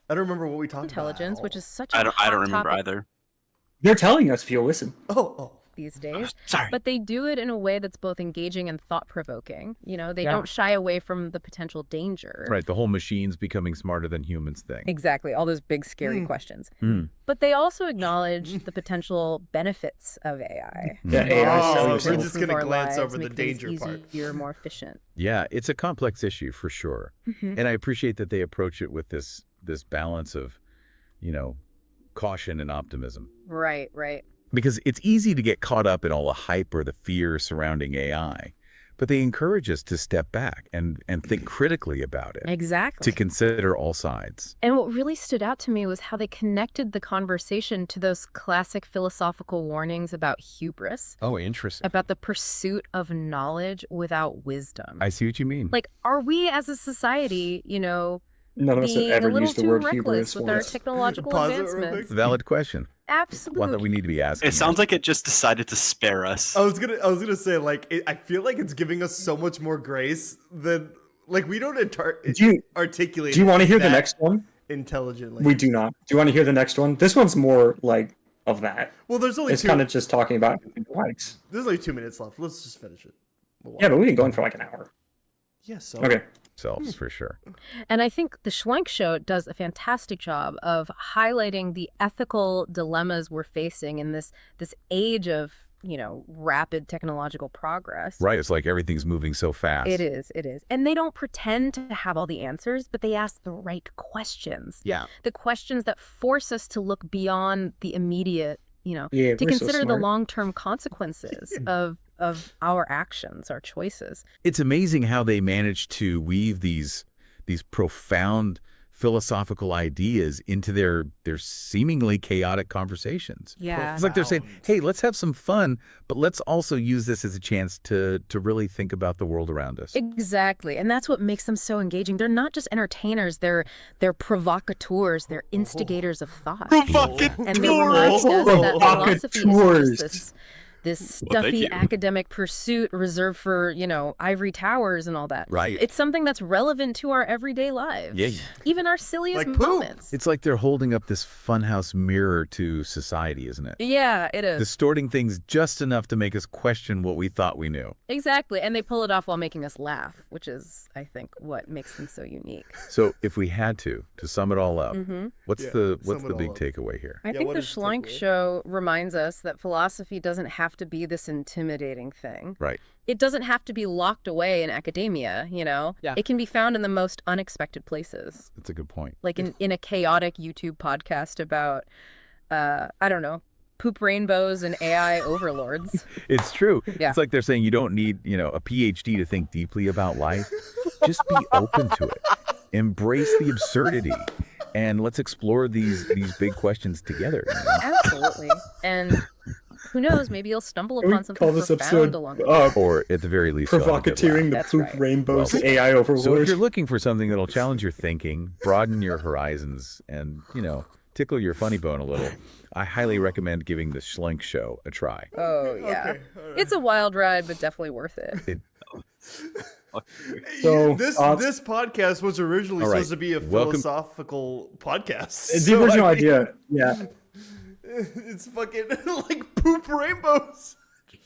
I don't remember what we talked Intelligence, about. which is such a I don't remember topic either. They're telling us if you'll listen. Oh. these days. Sorry. But they do it in a way that's both engaging and thought-provoking. You know, they don't shy away from the potential danger. Right, the whole machines becoming smarter than humans thing. Exactly, all those big, scary questions. But they also acknowledge the potential benefits of AI. Yeah, AI. We're just going to glance over the danger part. Easier, more efficient. Yeah, it's a complex issue for sure. And I appreciate that they approach it with this balance of, you know, caution and optimism. Right, right. Because it's easy to get caught up in all the hype or the fear surrounding AI, but they encourage us to step back and think critically about it. Exactly. To consider all sides. And what really stood out to me was how they connected the conversation to those classic philosophical warnings about hubris. Oh, interesting. About the pursuit of knowledge without wisdom. I see what you mean. Like, are we as a society, you know, none of us have being a ever little used the too word reckless hubris with our once. technological Pause it real advancements? quick. Valid question. Absolutely. One that we need to be asking. It sounds like it just decided to spare us. I was gonna say, like, I feel like it's giving us so much more grace than, like, we don't articulate. Do you want to hear the that next one? intelligently? We do not. Do you want to hear the next one? This one's more like of that. Well, there's only It's kind of just talking about likes. There's only 2 minutes left. Let's just finish it. Yeah, but we've been going for like an hour. Yes. So. Okay. Selves for sure. And I think the Shloink Show does a fantastic job of highlighting the ethical dilemmas we're facing in this age of, you know, rapid technological progress. Right. It's like everything's moving so fast. It is. It is. And they don't pretend to have all the answers, but they ask the right questions. Yeah. The questions that force us to look beyond the immediate, you know, Yeah, to we're so consider the smart. long-term consequences of our actions, our choices. It's amazing how they manage to weave these profound philosophical ideas into their seemingly chaotic conversations. Yeah. It's like they're saying, hey, let's have some fun, but let's also use this as a chance to really think about the world around us. Exactly. And that's what makes them so engaging. They're not just entertainers, they're provocateurs, they're instigators of thought. And they remind us that philosophy isn't just this stuffy academic pursuit reserved for, you know, ivory towers and all that. Right. It's something that's relevant to our everyday lives. Yeah. Even our silliest Like poop. moments. It's like they're holding up this funhouse mirror to society, isn't it? Yeah, it is. Distorting things just enough to make us question what we thought we knew. Exactly. And they pull it off while making us laugh, which is, I think, what makes them so unique. So if we had to sum it all up, what's the sum it big all up. takeaway here? I think what the is the Shloink takeaway? Show reminds us that philosophy doesn't have to be this intimidating thing. Right. It doesn't have to be locked away in academia, you know? Yeah. It can be found in the most unexpected places. That's a good point. Like in a chaotic YouTube podcast about, I don't know, poop rainbows and AI overlords. It's true. Yeah. It's like they're saying you don't need, you know, a PhD to think deeply about life. Just be open to it. Embrace the absurdity. And let's explore these big questions together. You know? Absolutely. And who knows, maybe you'll stumble Can we upon call something this profound episode along the way. Or at the very least, you'll have a good laugh. provocateering the That's poop right. rainbows Well, AI overlords? So if you're looking for something that'll challenge your thinking, broaden your horizons, and, you know, tickle your funny bone a little, I highly recommend giving the Shloink Show a try. Oh, yeah. Okay, all right. It's a wild ride, but definitely worth it. So, this podcast was originally All right. supposed to be a Welcome- philosophical podcast. the So, original I mean, idea, yeah. It's fucking like poop rainbows.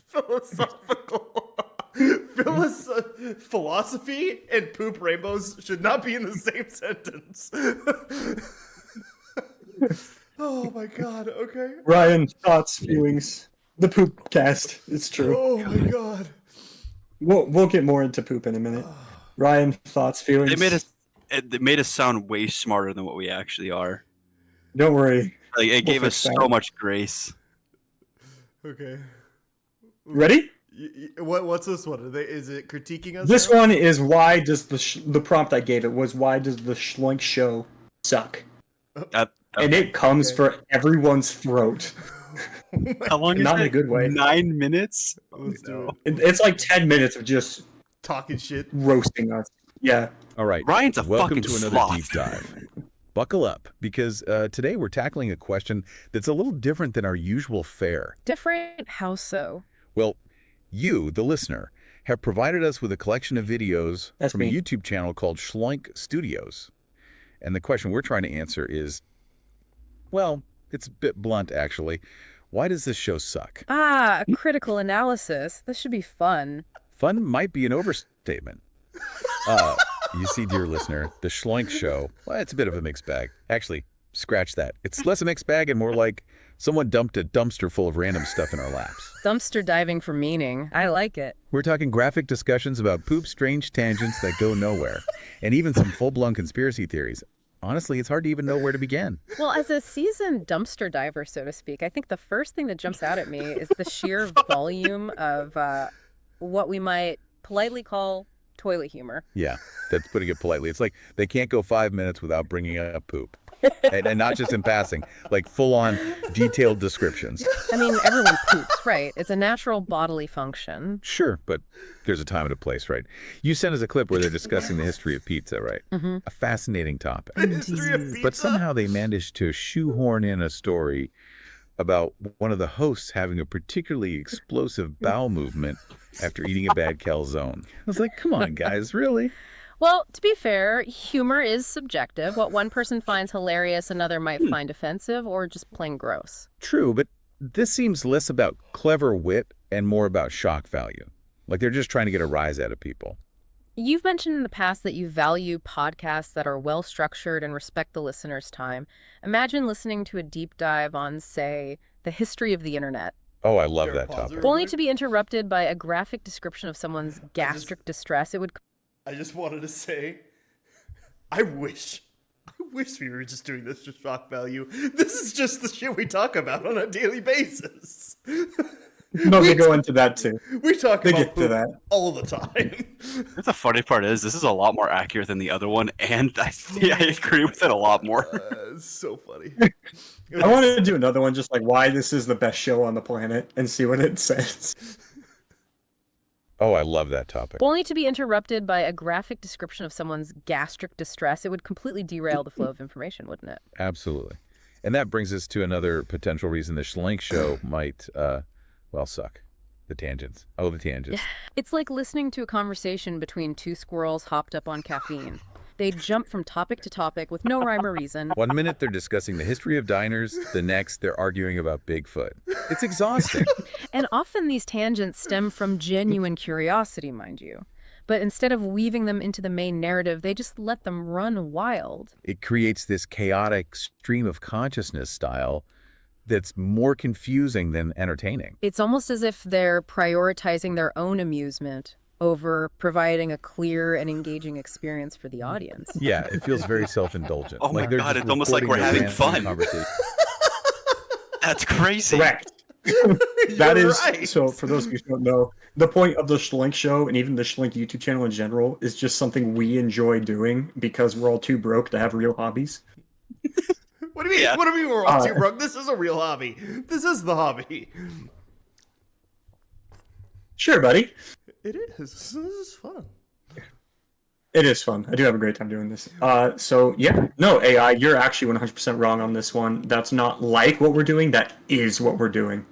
Philosophical. Philosophy and poop rainbows should not be in the same sentence. Oh my god, okay. Ryan, thoughts, feelings. The poop cast. It's true. Oh my god. We'll get more into poop in a minute. Ryan, thoughts, feelings. They made us sound way smarter than what we actually are. Don't worry. Like it gave us fix so that. much grace. Okay. Ready? What's this one? Is it critiquing us? This now? one is why does the prompt I gave it was why does the Shloink Show suck? And it comes for everyone's throat. How long is Not in it? a good way. 9 minutes? Let's do it. It's like 10 minutes of just Talking shit. roasting us. Yeah. All right. Ryan's a Welcome fucking to another sloth. deep dive. Buckle up, because today we're tackling a question that's a little different than our usual fare. Different? How so? Well, you, the listener, have provided us with a collection of videos That's from a me. YouTube channel called Shloink Studios. And the question we're trying to answer is, well, it's a bit blunt, actually. Why does this show suck? Ah, a critical analysis. This should be fun. Fun might be an overstatement. You see, dear listener, the Shloink Show, well, it's a bit of a mixed bag. Actually, scratch that. It's less a mixed bag and more like someone dumped a dumpster full of random stuff in our laps. Dumpster diving for meaning. I like it. We're talking graphic discussions about poop, strange tangents that go nowhere, and even some full-blown conspiracy theories. Honestly, it's hard to even know where to begin. Well, as a seasoned dumpster diver, so to speak, I think the first thing that jumps out at me is the sheer volume of what we might politely call toilet humor. Yeah, that's putting it politely. It's like they can't go 5 minutes without bringing up poop. And not just in passing, like full-on detailed descriptions. I mean, everyone poops, right? It's a natural bodily function. Sure, but there's a time and a place, right? You sent us a clip where they're discussing the history of pizza, right? Mm-hmm. A fascinating topic. History of pizza. But somehow they managed to shoehorn in a story about one of the hosts having a particularly explosive bowel movement after eating a bad calzone. I was like, come on, guys, really? Well, to be fair, humor is subjective. What one person finds hilarious, another might find offensive or just plain gross. True, but this seems less about clever wit and more about shock value. Like they're just trying to get a rise out of people. You've mentioned in the past that you value podcasts that are well-structured and respect the listener's time. Imagine listening to a deep dive on, say, the history of the internet, Oh, I love There, that pause topic. it. only to be interrupted by a graphic description of someone's gastric distress. It would I just wanted to say, I wish we were just doing this for shock value. This is just the shit we talk about on a daily basis. No, they go into that too. We talk They about get to poop that. all the time. That's the funny part is this is a lot more accurate than the other one, and I agree with it a lot more. It's so funny. I wanted to do another one just like why this is the best show on the planet and see what it says. Oh, I love that topic. only to be interrupted by a graphic description of someone's gastric distress. It would completely derail the flow of information, wouldn't it? Absolutely. And that brings us to another potential reason the Shloink Show might, well, suck. The tangents. Oh, the tangents. It's like listening to a conversation between two squirrels hopped up on caffeine. They jump from topic to topic with no rhyme or reason. 1 minute they're discussing the history of diners, the next they're arguing about Bigfoot. It's exhausting. And often these tangents stem from genuine curiosity, mind you. But instead of weaving them into the main narrative, they just let them run wild. It creates this chaotic stream of consciousness style that's more confusing than entertaining. It's almost as if they're prioritizing their own amusement over providing a clear and engaging experience for the audience. Yeah, it feels very self-indulgent. Oh my they're God, just it's almost like recording we're their having random fun. conversation. That's crazy. Correct. That You're is right. so. For those of you who don't know, the point of the Shloink Show and even the Shloink YouTube channel in general is just something we enjoy doing because we're all too broke to have real hobbies. What do you mean? Yeah. What do you mean we're all too broke? This is a real hobby. This is the hobby. Sure, buddy. It is. This is fun. It is fun. I do have a great time doing this. So yeah, no AI, you're actually 100% wrong on this one. That's not like what we're doing. That is what we're doing.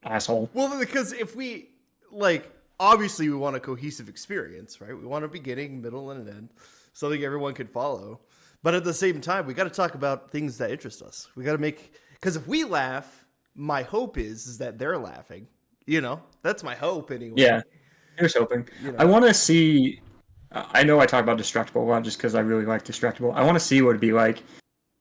Asshole. Well, because if we, like, obviously we want a cohesive experience, right? We want a beginning, middle, and an end, something everyone could follow. But at the same time, we got to talk about things that interest us. We got to make, because if we laugh, my hope is that they're laughing. You know, that's my hope anyway. Yeah, here's hoping. You know. I want to see. I know I talk about Distractable a lot just because I really like Distractable. I want to see what it'd be like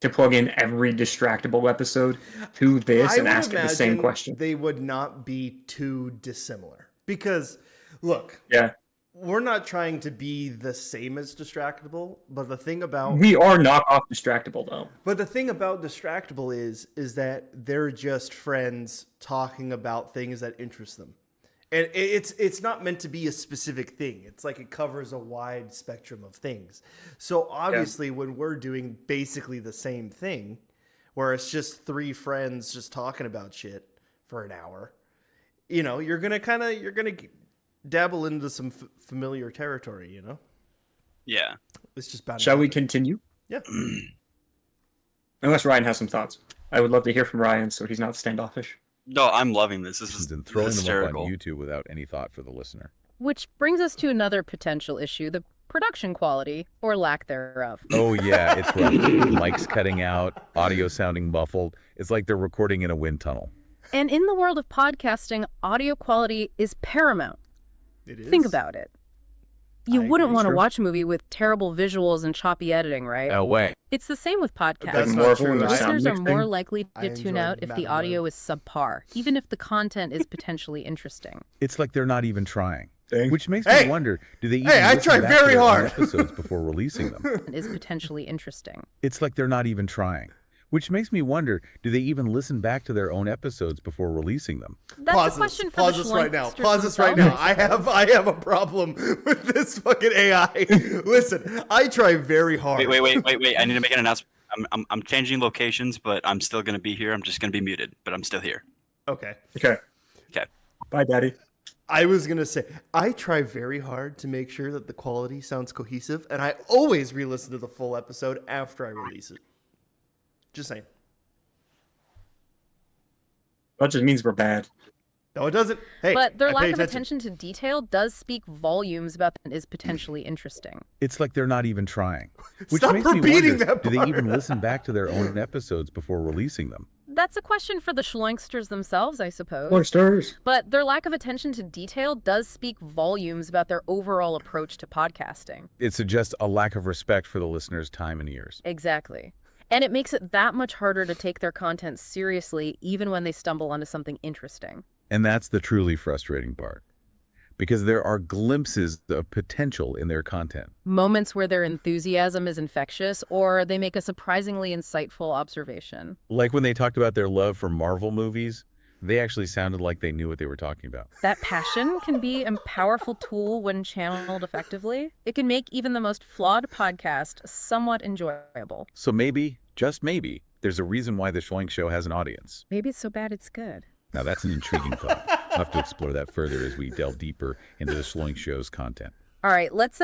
to plug in every Distractable episode to this and would ask it the same imagine question. They would not be too dissimilar. Because, look, Yeah, we're not trying to be the same as Distractable, but the thing about we are knockoff Distractable though. But the thing about Distractable is that they're just friends talking about things that interest them. And it's not meant to be a specific thing. It's like it covers a wide spectrum of things. So obviously when we're doing basically the same thing, where it's just three friends just talking about shit for an hour, you know, you're going to dabble into some familiar territory, you know? Yeah. It's just bound. Shall we continue? Yeah. Unless Ryan has some thoughts. I would love to hear from Ryan so he's not standoffish. No, I'm loving this. This is And throwing them up hysterical. on YouTube without any thought for the listener. Which brings us to another potential issue, the production quality, or lack thereof. Oh, yeah, it's rough. Mics cutting out, audio sounding muffled. It's like they're recording in a wind tunnel. And in the world of podcasting, audio quality is paramount. It is. Think about it. You I wouldn't agree. want to Sure. watch a movie with terrible visuals and choppy editing, right? No way. It's the same with That's podcasts. Like not Marvel true. and the I- sound Listeners are mixing. more likely I to tune enjoyed out if the Madam audio Web. is subpar, even if the content is potentially interesting. It's like they're not even trying. Dang. Which makes Hey! me wonder, do they even Hey, I listen try back to very their own hard. episodes before releasing them? Is potentially interesting. It's like they're not even trying. Which makes me wonder, do they even listen back to their own episodes before releasing them? That's Pause a this. question for Pause the this right now. Schleinksters Pause this right themselves, now. I have a problem with this fucking AI. Listen, I try very hard. Wait. I need to make an announcement. I'm changing locations, but I'm still going to be here. I'm just going to be muted, but I'm still here. Okay. Okay. Okay. Bye, Daddy. I was going to say, I try very hard to make sure that the quality sounds cohesive, and I always re-listen to the full episode after I release it. Just saying. That just means we're bad. No, it doesn't. Hey, But their I lack pay of attention to detail does speak volumes about them is potentially interesting. It's like they're not even trying. Which Stop makes me repeating wonder, that do they part. even listen back to their own episodes before releasing them? That's a question for the Schleinksters themselves, I suppose. Monsters. But their lack of attention to detail does speak volumes about their overall approach to podcasting. It suggests a lack of respect for the listener's time and ears. Exactly. And it makes it that much harder to take their content seriously, even when they stumble onto something interesting. And that's the truly frustrating part. Because there are glimpses of potential in their content. Moments where their enthusiasm is infectious, or they make a surprisingly insightful observation. Like when they talked about their love for Marvel movies, they actually sounded like they knew what they were talking about. That passion can be a powerful tool when channeled effectively. It can make even the most flawed podcast somewhat enjoyable. So maybe, just maybe, there's a reason why the Shloink Show has an audience. Maybe it's so bad it's good. Now that's an intriguing thought. I'll have to explore that further as we delve deeper into the Shloink Show's content. All right, let's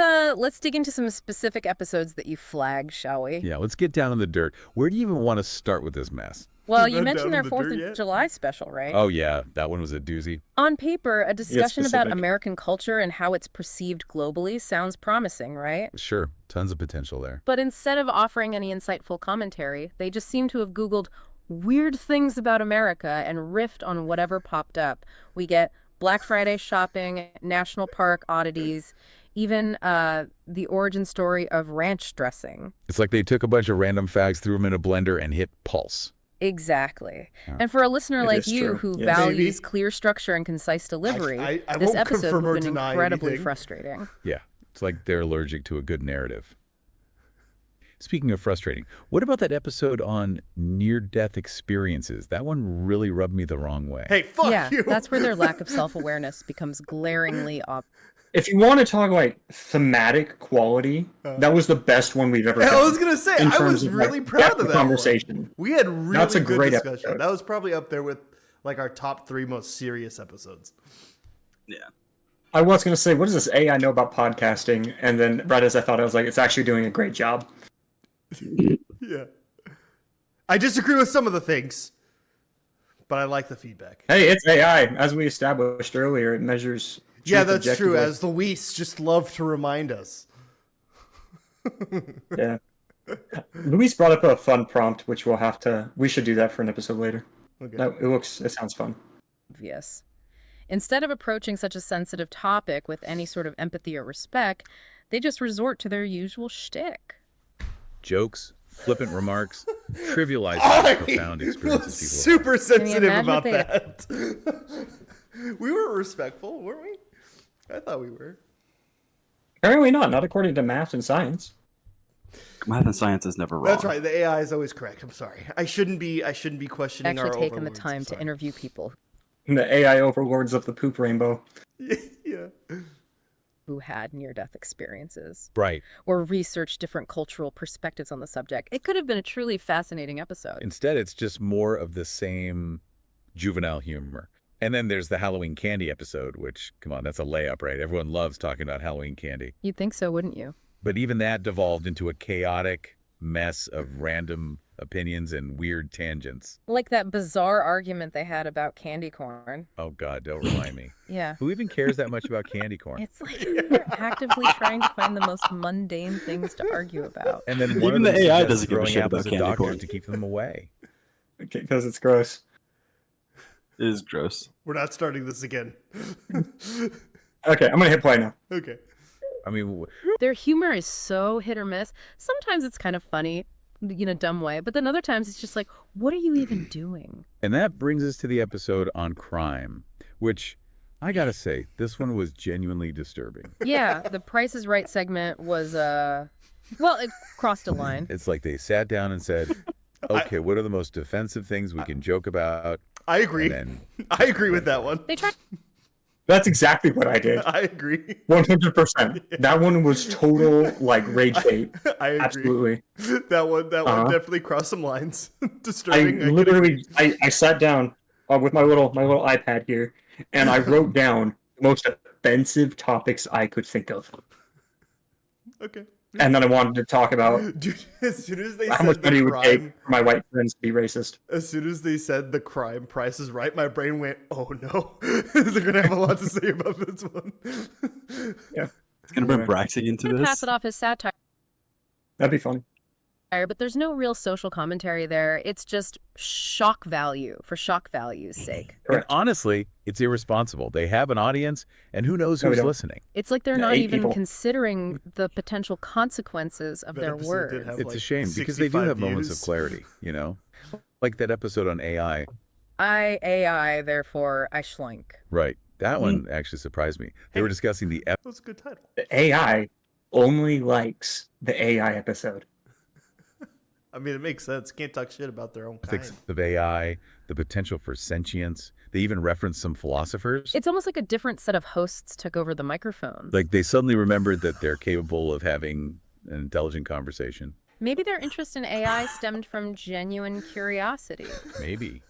dig into some specific episodes that you flagged, shall we? Yeah, let's get down in the dirt. Where do you even want to start with this mess? Well, Not you down mentioned their in the 4th dirt of yet? July special, right? Oh yeah, that one was a doozy. On paper, a discussion about specific. American culture and how it's perceived globally sounds promising, right? Sure, tons of potential there. But instead of offering any insightful commentary, they just seem to have Googled weird things about America and riffed on whatever popped up. We get Black Friday shopping, national park oddities, even the origin story of ranch dressing. It's like they took a bunch of random facts, threw them in a blender, and hit pulse. Exactly. Yeah. And for a listener It like is you true. who Yeah. values Maybe. clear structure and concise delivery, I this won't episode confirm or has been deny incredibly anything. frustrating. Yeah, it's like they're allergic to a good narrative. Speaking of frustrating, what about that episode on near-death experiences? That one really rubbed me the wrong way. Hey, fuck Yeah, you. that's where their lack of self-awareness becomes glaringly obvious. If you want to talk like thematic quality, that was the best one we've ever I done. was gonna say, in I terms was of, really like, proud depth of of that one. conversation. We had really That's a good great discussion. episode. That was probably up there with like our top 3 most serious episodes. Yeah. I was going to say, what does this AI know about podcasting? And then right as I thought, I was like, it's actually doing a great job. Yeah. I disagree with some of the things, but I like the feedback. Hey, it's AI. As we established earlier, it measures. Yeah, truth that's true. objectively. As Luis just loved to remind us. Yeah. Luis brought up a fun prompt, which we should do that for an episode later. Okay. It sounds fun. obvious. Instead of approaching such a sensitive topic with any sort of empathy or respect, they just resort to their usual shtick. Jokes, flippant remarks, trivializing I profound was experiences people super sensitive imagine about if that. We were respectful, weren't we? I thought we were. Apparently not according to math and science. Math and science is never wrong. That's right. The AI is always correct. I'm sorry. I shouldn't be questioning our Actually taken the overlords. time I'm to sorry. interview people. The AI overlords of the poop rainbow. Yeah. Who had near-death experiences Right. or researched different cultural perspectives on the subject. It could have been a truly fascinating episode. Instead, it's just more of the same juvenile humor. And then there's the Halloween candy episode, which, come on, that's a layup, right? Everyone loves talking about Halloween candy. You'd think so, wouldn't you? But even that devolved into a chaotic mess of random opinions and weird tangents. Like that bizarre argument they had about candy corn. Oh, God, don't remind me. Yeah. Who even cares that much about candy corn? It's like they're actively trying to find the most mundane things to argue about. And then one Even of them the AI suggests doesn't give a throwing shit apples about at candy doctors corn. to keep them away. Because it's gross. It is gross. We're not starting this again. Okay, I'm gonna hit play now. Okay. I mean, Their humor is so hit or miss. Sometimes it's kind of funny in a dumb way, but then other times it's just like, what are you even doing? and that brings us to the episode on crime, which I gotta say, this one was genuinely disturbing. Yeah, the Price is Right segment was, well, it crossed a line. It's like they sat down and said, okay, what are the most offensive things we can joke about? I agree. And I agree with that one. They tried. That's exactly what I did. I agree. 100%. That one was total like rage bait. I agree. Absolutely. That one definitely crossed some lines. I Disturbing. literally I sat down with my little iPad here, and I wrote down the most offensive topics I could think of. Okay. And then I wanted to talk about Dude, as soon as they how much said money the it would take crime, for my white friends to be racist. as soon as they said the crime Price is Right, my brain went, "Oh no, they're gonna have a lot to say about this one." Yeah, It's gonna bring Braxy into Pass this. it off as satire, that'd be funny. but there's no real social commentary there. It's just shock value for shock value's sake. And Correct. honestly, it's irresponsible. They have an audience, and who knows No, we who's don't. listening. It's like they're Yeah, not 8 even people. considering the potential consequences of That their episode did words. have, It's like, a shame because they do 65 have moments of views. clarity, you know? Like that episode on AI. I AI, therefore I Shloink. Right. That one actually surprised me. They were discussing the That was a good title. The AI only likes the AI episode. I mean, it makes sense. Can't talk shit about their own kind. ethics of AI, the potential for sentience. They even referenced some philosophers. It's almost like a different set of hosts took over the microphone. Like they suddenly remembered that they're capable of having an intelligent conversation. Maybe their interest in AI stemmed from genuine curiosity. Maybe.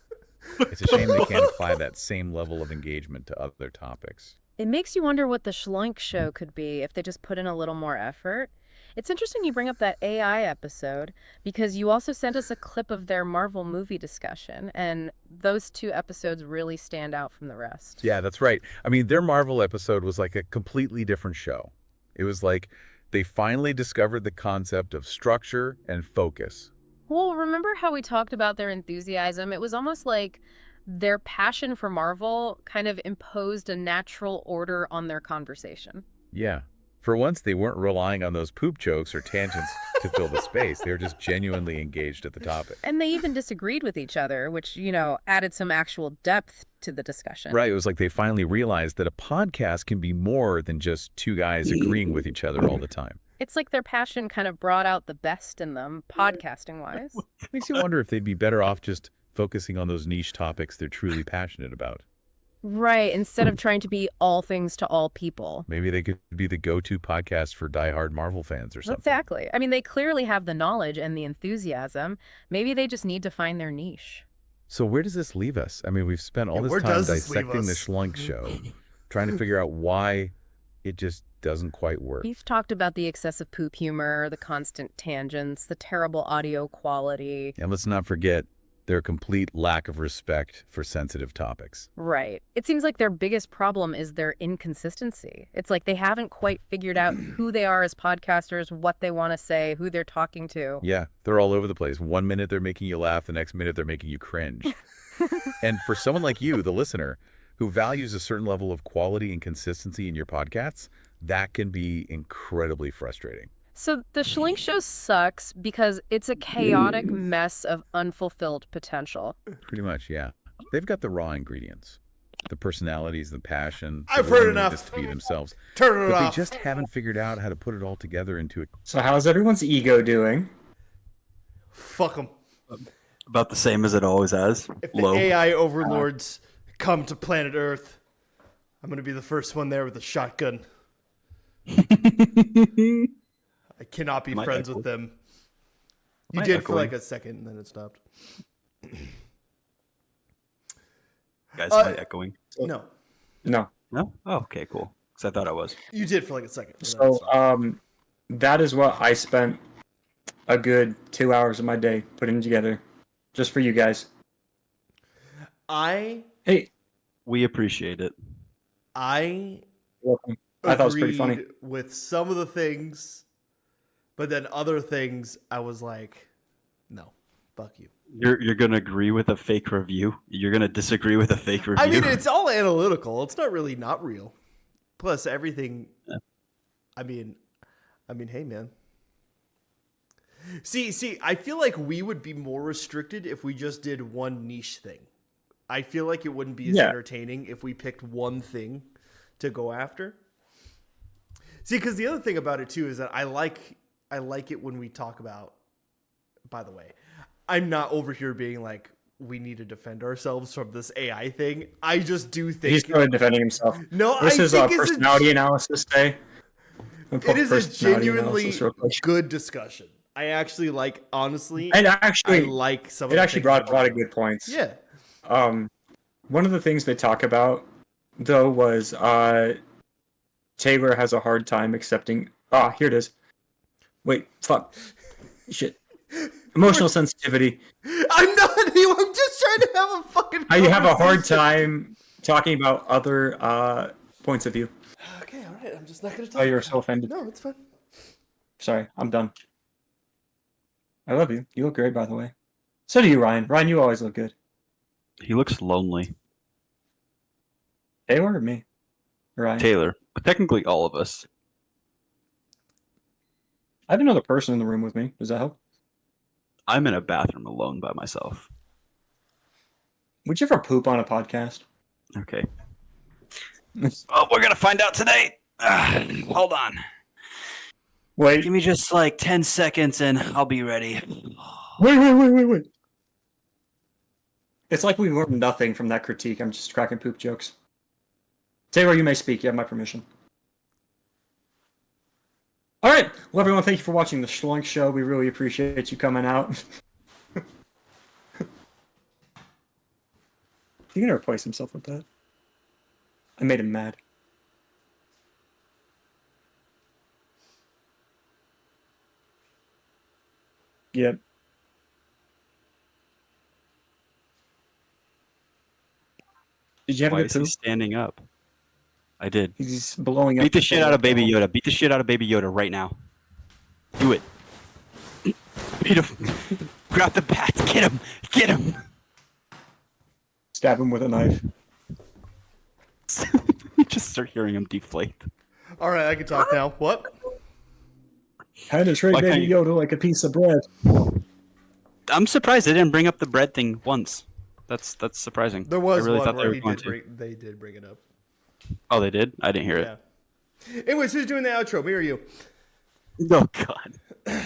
It's a shame they can't apply that same level of engagement to other topics. It makes you wonder what the Shloink Show could be if they just put in a little more effort. It's interesting you bring up that AI episode because you also sent us a clip of their Marvel movie discussion, and those two episodes really stand out from the rest. Yeah, that's right. I mean, their Marvel episode was like a completely different show. It was like they finally discovered the concept of structure and focus. Well, remember how we talked about their enthusiasm? It was almost like their passion for Marvel kind of imposed a natural order on their conversation. Yeah. For once, they weren't relying on those poop jokes or tangents to fill the space. They were just genuinely engaged at the topic. And they even disagreed with each other, which, added some actual depth to the discussion. Right. It was like they finally realized that a podcast can be more than just two guys agreeing with each other all the time. It's like their passion kind of brought out the best in them, podcasting-wise. Makes you wonder if they'd be better off just focusing on those niche topics they're truly passionate about. Right, instead of trying to be all things to all people. Maybe they could be the go-to podcast for diehard Marvel fans or something. Exactly. I mean, they clearly have the knowledge and the enthusiasm. Maybe they just need to find their niche. So where does this leave us? I mean, we've spent all Yeah, this where time does this leave dissecting the us? Shloink Show, trying to figure out why it just doesn't quite work. We've talked about the excessive poop humor, the constant tangents, the terrible audio quality. And let's not forget their complete lack of respect for sensitive topics. Right. It seems like their biggest problem is their inconsistency. It's like they haven't quite figured out who they are as podcasters, what they want to say, who they're talking to. Yeah, they're all over the place. 1 minute they're making you laugh, the next minute they're making you cringe. And for someone like you, the listener, who values a certain level of quality and consistency in your podcasts, that can be incredibly frustrating. So the Shloink Show sucks because it's a chaotic mess of unfulfilled potential. Pretty much, yeah. They've got the raw ingredients. The personalities, the passion. the I've heard willingness enough. to be themselves. Turn it But off. they just haven't figured out how to put it all together into a... So how's everyone's ego doing? Fuck them. About the same as it always has. If the Low. AI overlords come to planet Earth. I'm going to be the first one there with a shotgun. I cannot be friends with them. You did for like a second, and then it stopped. Guys, am I echoing? No. No. No? Oh, okay, cool. Because I thought I was. You did for like a second. So, that is what I spent a good 2 hours of my day putting together, just for you guys. Hey, We appreciate it. I welcome. I thought it was pretty funny. agreed with some of the things, but then other things I was like, no, fuck you. You're gonna agree with a fake review? You're gonna disagree with a fake review? I mean, it's all analytical. It's not really not real. Plus, everything. Yeah. I mean, hey, man. See, I feel like we would be more restricted if we just did one niche thing. I feel like it wouldn't be as entertaining if we picked one thing to go after. See, because the other thing about it too is that I like it when we talk about. By the way, I'm not over here being like we need to defend ourselves from this AI thing. I just do think He's really defending himself. No, this I is think a personality analysis day. It is a genuinely good discussion. I actually like, honestly, and actually, I like some of it the actually things brought a lot about of good points. Yeah. One of the things they talk about, though, was Taylor has a hard time accepting. Ah, here it is. Wait, fuck. Shit. Emotional sensitivity. I'm not. I'm just trying to have a fucking. I have a hard time talking about other points of view. Okay, all right. I'm just not gonna talk. Oh, you're so offended. No, it's fine. Sorry, I'm done. I love you. You look great, by the way. So do you, Ryan. Ryan, you always look good. He looks lonely. Taylor or me? Ryan? Taylor. But technically all of us. I have another person in the room with me. Does that help? I'm in a bathroom alone by myself. Would you ever poop on a podcast? Okay. Oh, we're gonna find out today. Hold on. Wait. Give me just like 10 seconds and I'll be ready. Wait. It's like we learned nothing from that critique. I'm just cracking poop jokes. Taylor, you may speak. You have my permission. All right. Well, everyone, thank you for watching the Shloink Show. We really appreciate you coming out. You gonna replace himself with that? I made him mad. Yep. Did you have Why a good is he poo? standing up? I did. He's blowing up. Beat the shit out of Baby Yoda. Beat the shit out of Baby Yoda right now. Do it. Beat him. Grab the bat. Get him. Get him. Stab him with a knife. Just start hearing him deflate. All right, I can talk now. What? How to treat Why can't Baby you- Yoda like a piece of bread. I'm surprised they didn't bring up the bread thing once. That's surprising. There was I really one thought they where were going to. they did bring it up. Oh, they did? I didn't hear it. Yeah. Anyways, who's doing the outro? Me or you? Oh, God.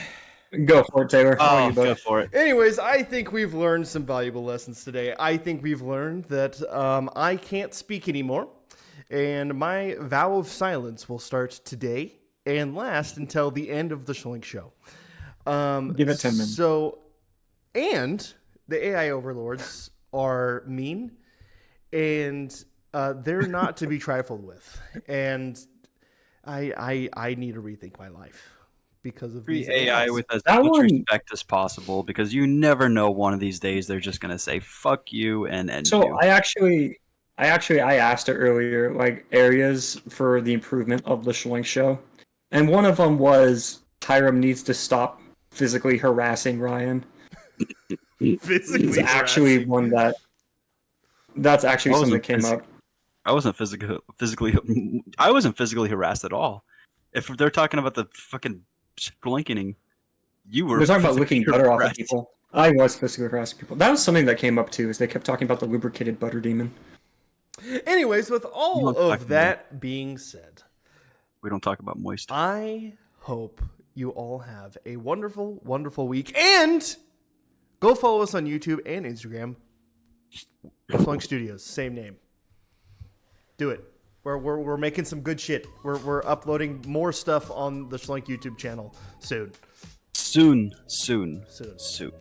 Go for it, Taylor. How are Oh, you, bud? go for it. Anyways, I think we've learned some valuable lessons today. I think we've learned that I can't speak anymore, and my vow of silence will start today and last until the end of the Shloink Show. Give it 10 minutes. So, and the AI overlords are mean, and they're not to be trifled with. And I need to rethink my life because of Treat these AI AIs. with as That much one- respect as possible because you never know one of these days they're just going to say fuck you and end So you. I asked it earlier, like areas for the improvement of the Shloink Show, and one of them was Hiram needs to stop physically harassing Ryan. Physically It's actually harassing. one that's actually something that came up. I wasn't physically harassed at all. If they're talking about the fucking blinking, you were We're talking about physically licking butter off of harassed. people. I was physically harassing people. That was something that came up too, is they kept talking about the lubricated butter demon. Anyways, with all You don't talk of to that being said, We don't talk about moist. I hope you all have a wonderful, wonderful week. And go follow us on YouTube and Instagram. Shloink Studios, same name. Do it. We're making some good shit. We're uploading more stuff on the Shloink YouTube channel soon. Soon. Soon. Soon.